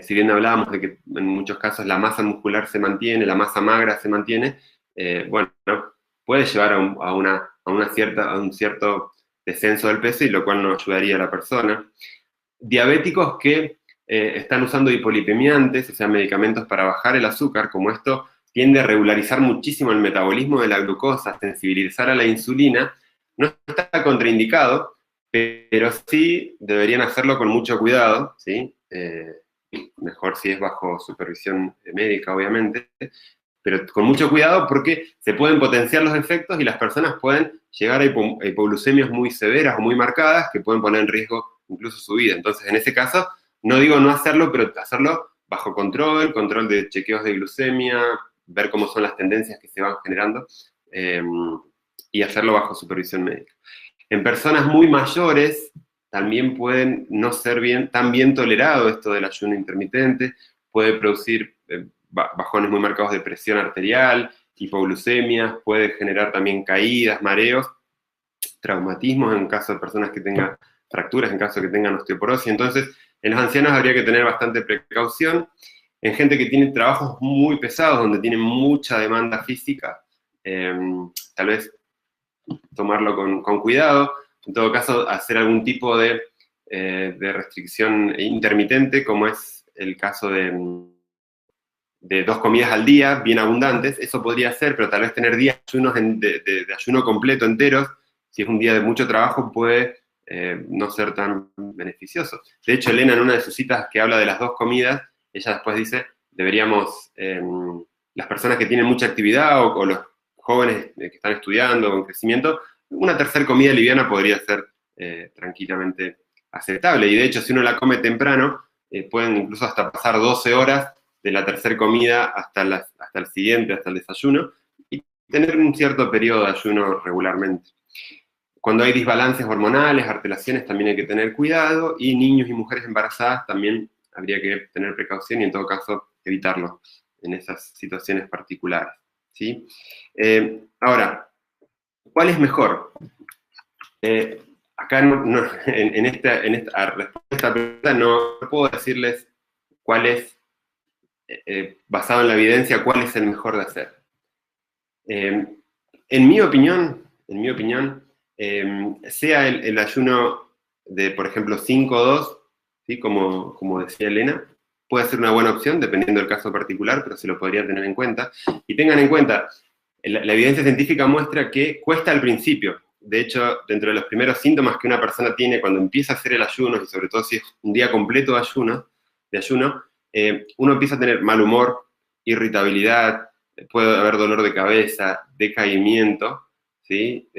Si bien hablábamos de que en muchos casos la masa muscular se mantiene, la masa magra se mantiene, bueno, puede llevar a un cierto descenso del peso, y lo cual no ayudaría a la persona. Diabéticos que están usando hipolipemiantes, o sea, medicamentos para bajar el azúcar, como esto tiende a regularizar muchísimo el metabolismo de la glucosa, sensibilizar a la insulina, no está contraindicado, pero sí deberían hacerlo con mucho cuidado, ¿sí? Mejor si es bajo supervisión médica, obviamente, pero con mucho cuidado porque se pueden potenciar los efectos y las personas pueden llegar a hipoglucemias muy severas o muy marcadas que pueden poner en riesgo incluso su vida. Entonces, en ese caso, no digo no hacerlo, pero hacerlo bajo control de chequeos de glucemia, ver cómo son las tendencias que se van generando, y hacerlo bajo supervisión médica. En personas muy mayores también pueden no ser tan bien tolerado esto del ayuno intermitente, puede producir bajones muy marcados de presión arterial, hipoglucemias, puede generar también caídas, mareos, traumatismos en caso de personas que tengan fracturas, en caso de que tengan osteoporosis. Entonces, en los ancianos habría que tener bastante precaución. En gente que tiene trabajos muy pesados, donde tienen mucha demanda física, tal vez tomarlo con cuidado. En todo caso, hacer algún tipo de restricción intermitente, como es el caso de 2 comidas al día, bien abundantes. Eso podría ser, pero tal vez tener días de ayuno completo enteros, si es un día de mucho trabajo, puede no ser tan beneficioso. De hecho, Elena, en una de sus citas que habla de las 2 comidas, ella después dice, deberíamos, las personas que tienen mucha actividad o los jóvenes que están estudiando o en crecimiento, una tercera comida liviana podría ser tranquilamente aceptable. Y de hecho, si uno la come temprano, pueden incluso hasta pasar 12 horas de la tercera comida hasta el siguiente, hasta el desayuno, y tener un cierto periodo de ayuno regularmente. Cuando hay desbalances hormonales, alteraciones, también hay que tener cuidado, y niños y mujeres embarazadas también habría que tener precaución y en todo caso evitarlo en esas situaciones particulares, ¿sí? Ahora, ¿cuál es mejor? Acá en esta respuesta a esta pregunta no puedo decirles cuál es, basado en la evidencia, cuál es el mejor de hacer. En mi opinión, sea el ayuno de, por ejemplo, 5-2, ¿sí? Como decía Elena, puede ser una buena opción, dependiendo del caso particular, pero se lo podría tener en cuenta. Y tengan en cuenta, la evidencia científica muestra que cuesta al principio. De hecho, dentro de los primeros síntomas que una persona tiene cuando empieza a hacer el ayuno, y sobre todo si es un día completo de ayuno, uno empieza a tener mal humor, irritabilidad, puede haber dolor de cabeza, decaimiento, ¿sí?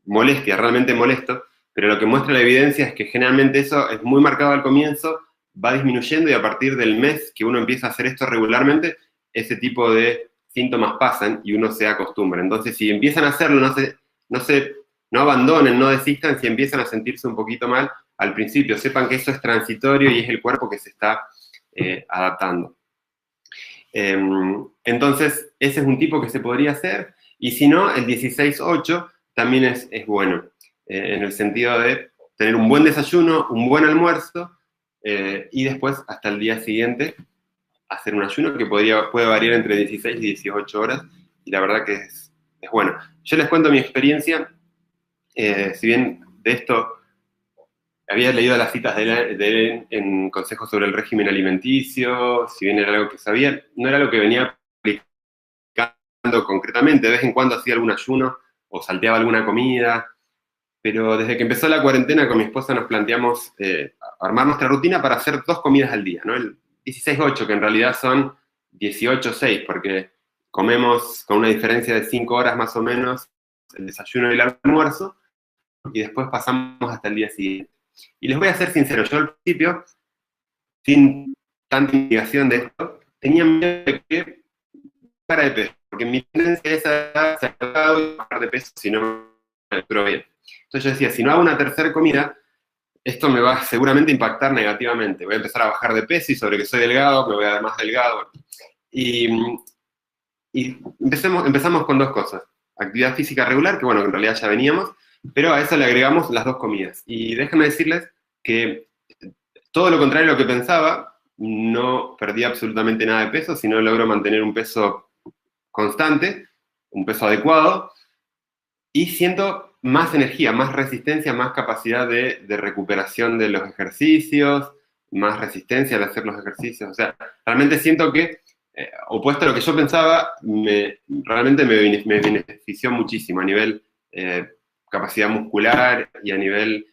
Molestia, realmente molesto, pero lo que muestra la evidencia es que generalmente eso es muy marcado al comienzo, va disminuyendo, y a partir del mes que uno empieza a hacer esto regularmente, ese tipo de síntomas pasan y uno se acostumbra. Entonces, si empiezan a hacerlo, no abandonen, no desistan. Si empiezan a sentirse un poquito mal, al principio sepan que eso es transitorio y es el cuerpo que se está adaptando. Entonces, ese es un tipo que se podría hacer, y si no, el 16-8 también es bueno, en el sentido de tener un buen desayuno, un buen almuerzo, y después hasta el día siguiente hacer un ayuno que puede variar entre 16 y 18 horas, y la verdad que es bueno. Yo les cuento mi experiencia, si bien de esto había leído las citas de él en Consejos sobre el régimen alimenticio, si bien era algo que sabía, no era algo que venía aplicando concretamente. De vez en cuando hacía algún ayuno o salteaba alguna comida, pero desde que empezó la cuarentena con mi esposa nos planteamos armar nuestra rutina para hacer 2 comidas al día, ¿no? El 16-8, que en realidad son 18-6, porque comemos con una diferencia de 5 horas más o menos el desayuno y el almuerzo, y después pasamos hasta el día siguiente. Y les voy a ser sincero, yo al principio, sin tanta investigación de esto, tenía miedo de que bajara de peso, porque mi tendencia es a bajar de peso si no me entro bien. Entonces yo decía, si no hago una tercera comida, esto me va seguramente a impactar negativamente. Voy a empezar a bajar de peso y sobre que soy delgado, me voy a dar más delgado. Y empezamos con 2 cosas. Actividad física regular, que bueno, en realidad ya veníamos, pero a eso le agregamos las 2 comidas. Y déjenme decirles que todo lo contrario a lo que pensaba, no perdí absolutamente nada de peso, sino logro mantener un peso constante, un peso adecuado, y siento más energía, más resistencia, más capacidad de recuperación de los ejercicios, más resistencia al hacer los ejercicios. O sea, realmente siento que, opuesto a lo que yo pensaba, realmente me benefició muchísimo a nivel capacidad muscular y a nivel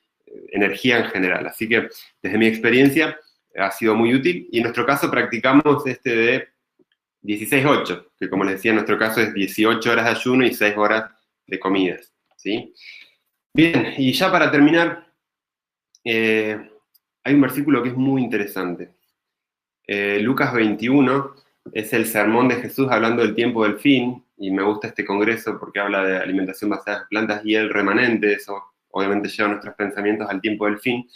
energía en general. Así que, desde mi experiencia, ha sido muy útil. Y en nuestro caso practicamos este de 16-8, que como les decía, en nuestro caso es 18 horas de ayuno y 6 horas de comidas, ¿sí? Bien, y ya para terminar, hay un versículo que es muy interesante. Lucas 21 es el sermón de Jesús hablando del tiempo del fin, y me gusta este congreso porque habla de alimentación basada en plantas y el remanente, eso obviamente lleva nuestros pensamientos al tiempo del fin.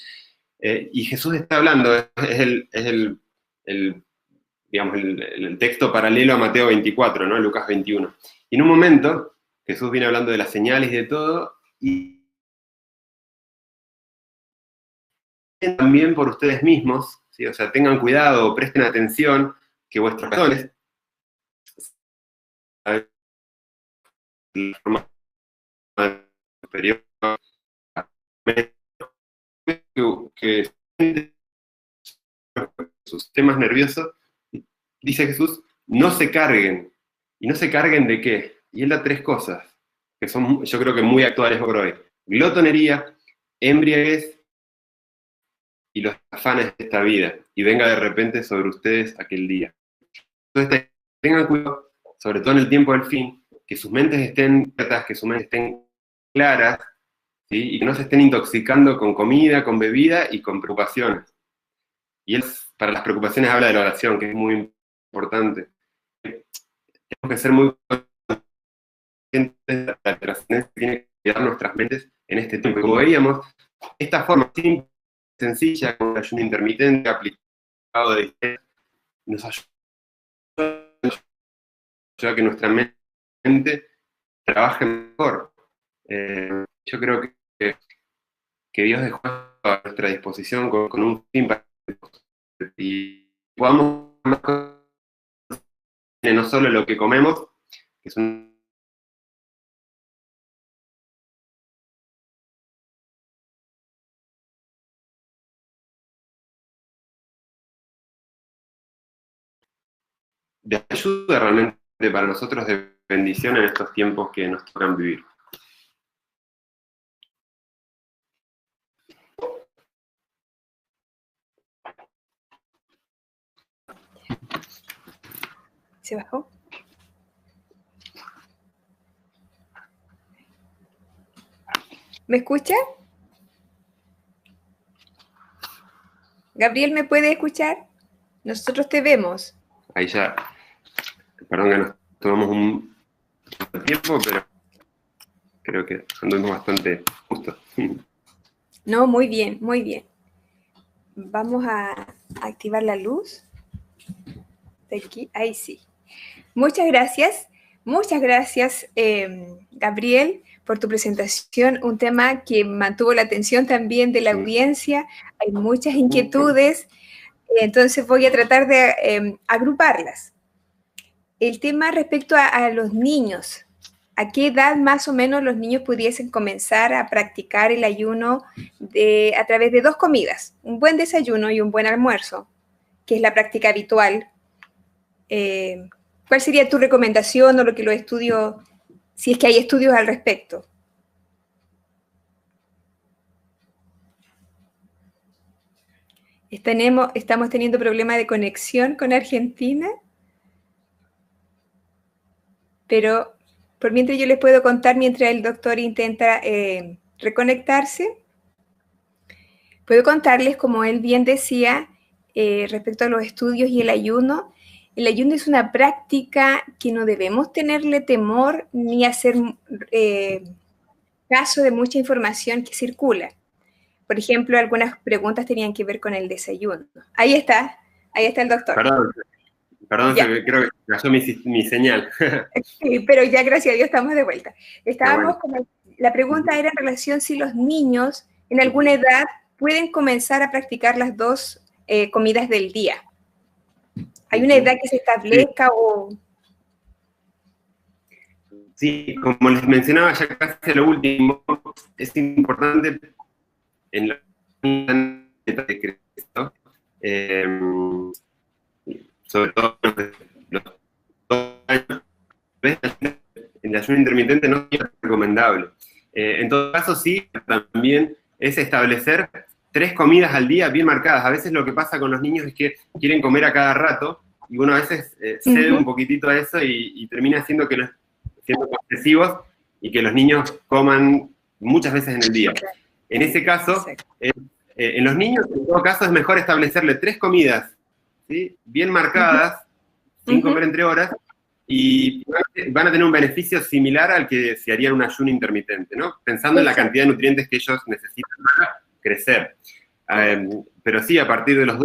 Y Jesús está hablando, digamos, el texto paralelo a Mateo 24, ¿no? Lucas 21. Y en un momento, Jesús viene hablando de las señales y de todo, y también por ustedes mismos, ¿sí? O sea, tengan cuidado, presten atención, que vuestros corazones, la forma superior, que sus sistemas nerviosos, dice Jesús, no se carguen. ¿Y no se carguen de qué? Y él da 3 cosas, que son, yo creo que muy actuales por hoy. Glotonería, embriaguez y los afanes de esta vida, y venga de repente sobre ustedes aquel día. Entonces tengan cuidado, sobre todo en el tiempo del fin, que sus mentes estén abiertas, que sus mentes estén claras, ¿sí? Y que no se estén intoxicando con comida, con bebida y con preocupaciones. Y él, para las preocupaciones, habla de la oración, que es muy importante. Tenemos que ser muy conscientes de la trascendencia que tiene que dar nuestras mentes en este tiempo. Como veíamos, esta forma simple, sencilla, con el ayuno intermitente aplicado de distancia, nos ayuda a que nuestra mente trabaje mejor. Yo creo que Dios dejó a nuestra disposición con un fin para y podamos más no solo lo que comemos, que es un de ayuda realmente para nosotros, de bendición en estos tiempos que nos tocan vivir. ¿Se bajó? ¿Me escucha? Gabriel, ¿me puede escuchar? Nosotros te vemos. Ahí ya, perdón que nos tomamos un tiempo, pero creo que andamos bastante justos. No, muy bien, muy bien. Vamos a activar la luz de aquí. Ahí sí. Muchas gracias, Gabriel, por tu presentación. Un tema que mantuvo la atención también de la audiencia. Hay muchas inquietudes. Entonces voy a tratar de agruparlas. El tema respecto a los niños. ¿A qué edad más o menos los niños pudiesen comenzar a practicar el ayuno a través de 2 comidas? Un buen desayuno y un buen almuerzo, que es la práctica habitual. ¿Cuál sería tu recomendación o lo que los estudios, si es que hay estudios al respecto? Estamos teniendo problemas de conexión con Argentina, pero por mientras yo les puedo contar, mientras el doctor intenta reconectarse, puedo contarles, como él bien decía, respecto a los estudios y el ayuno es una práctica que no debemos tenerle temor ni hacer caso de mucha información que circula. Por ejemplo, algunas preguntas tenían que ver con el desayuno. Ahí está el doctor. Perdón, creo que cayó mi señal. Sí, pero ya gracias a Dios estamos de vuelta. La pregunta era en relación si los niños en alguna edad pueden comenzar a practicar las 2 comidas del día. ¿Hay una edad que se establezca o...? Sí, como les mencionaba ya casi lo último, es importante en la etapa de crecimiento, sobre todo los 2 años, el ayuno intermitente no es recomendable. En todo caso, sí, también es establecer 3 comidas al día bien marcadas. A veces lo que pasa con los niños es que quieren comer a cada rato y uno a veces cede un poquitito a eso y termina siendo excesivos y que los niños coman muchas veces en el día. En ese caso, en los niños, en todo caso, es mejor establecerle 3 comidas, ¿sí?, bien marcadas, sin comer entre horas, y van a tener un beneficio similar al que se haría un ayuno intermitente, ¿no? Pensando en la cantidad de nutrientes que ellos necesitan para crecer. Pero sí, a partir de los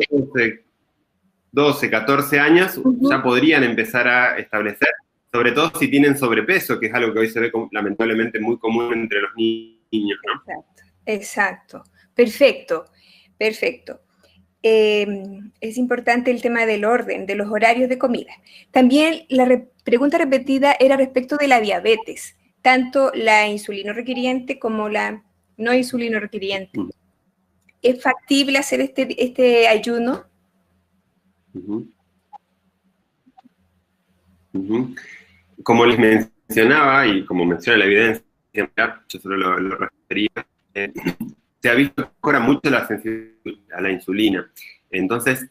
12, 14 años, ya podrían empezar a establecer, sobre todo si tienen sobrepeso, que es algo que hoy se ve lamentablemente muy común entre los niños, ¿no? Exacto. Perfecto. Es importante el tema del orden, de los horarios de comida. También la pregunta repetida era respecto de la diabetes, tanto la insulino requiriente como la no insulino requiriente. ¿Es factible hacer este ayuno? Como les mencionaba, y como menciona la evidencia, yo solo lo refería, se ha visto que mejora mucho la sensibilidad a la insulina. Entonces,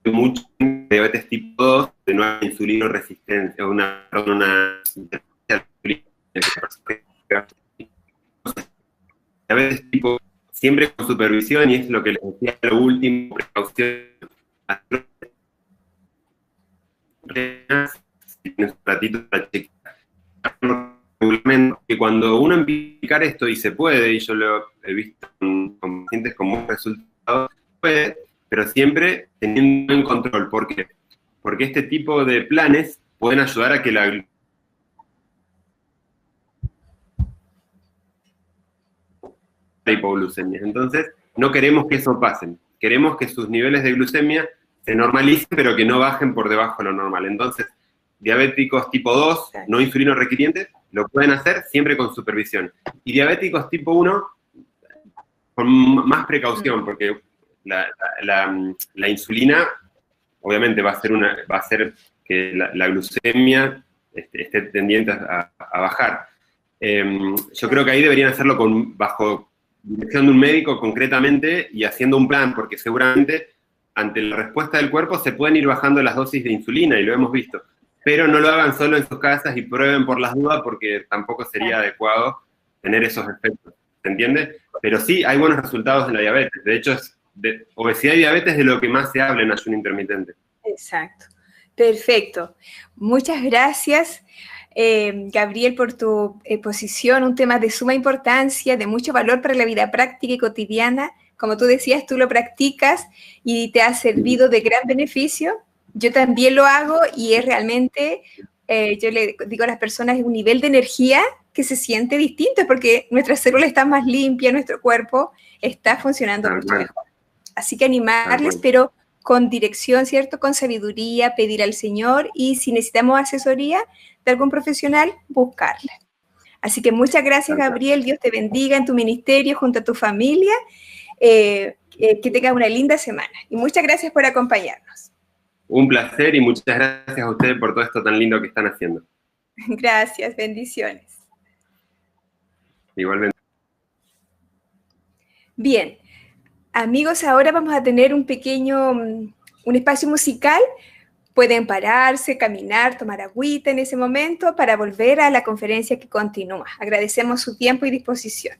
mucho diabetes tipo 2 de nueva insulino resistencia, una diabetes tipo, siempre con supervisión, y es lo que les decía, lo último, precaución. Si tienes un ratito para chequear, que cuando uno empieza a aplicar esto, y se puede, y yo lo he visto con pacientes con buenos resultados, puede, pero siempre teniendo en control. ¿Por qué? Porque este tipo de planes pueden ayudar a que la hipoglucemia. Entonces, no queremos que eso pase. Queremos que sus niveles de glucemia se normalicen, pero que no bajen por debajo de lo normal. Entonces, diabéticos tipo 2, no insulino requirientes, lo pueden hacer siempre con supervisión. Y diabéticos tipo 1, con más precaución, porque la insulina, obviamente, va a hacer que la glucemia esté tendiente a bajar. Yo creo que ahí deberían hacerlo bajo dirección de un médico concretamente y haciendo un plan, porque seguramente ante la respuesta del cuerpo se pueden ir bajando las dosis de insulina, y lo hemos visto. Pero no lo hagan solo en sus casas y prueben por las dudas, porque tampoco sería adecuado tener esos efectos, ¿se entiende? Pero sí, hay buenos resultados en la diabetes. De hecho, obesidad y diabetes es de lo que más se habla en ayuno intermitente. Exacto. Perfecto. Muchas gracias, Gabriel, por tu exposición, un tema de suma importancia, de mucho valor para la vida práctica y cotidiana. Como tú decías, tú lo practicas y te ha servido de gran beneficio. Yo también lo hago y es realmente, yo le digo a las personas, es un nivel de energía que se siente distinto, porque nuestras células están más limpias, nuestro cuerpo está funcionando mucho mejor. Así que animarles, pero con dirección, ¿cierto? Con sabiduría, pedir al Señor, y si necesitamos asesoría de algún profesional, buscarla. Así que muchas gracias, Gabriel. Dios te bendiga en tu ministerio junto a tu familia. Que tengas una linda semana. Y muchas gracias por acompañarnos. Un placer y muchas gracias a ustedes por todo esto tan lindo que están haciendo. Gracias, bendiciones. Igualmente. Bien, amigos, ahora vamos a tener un espacio musical. Pueden pararse, caminar, tomar agüita en ese momento para volver a la conferencia que continúa. Agradecemos su tiempo y disposición.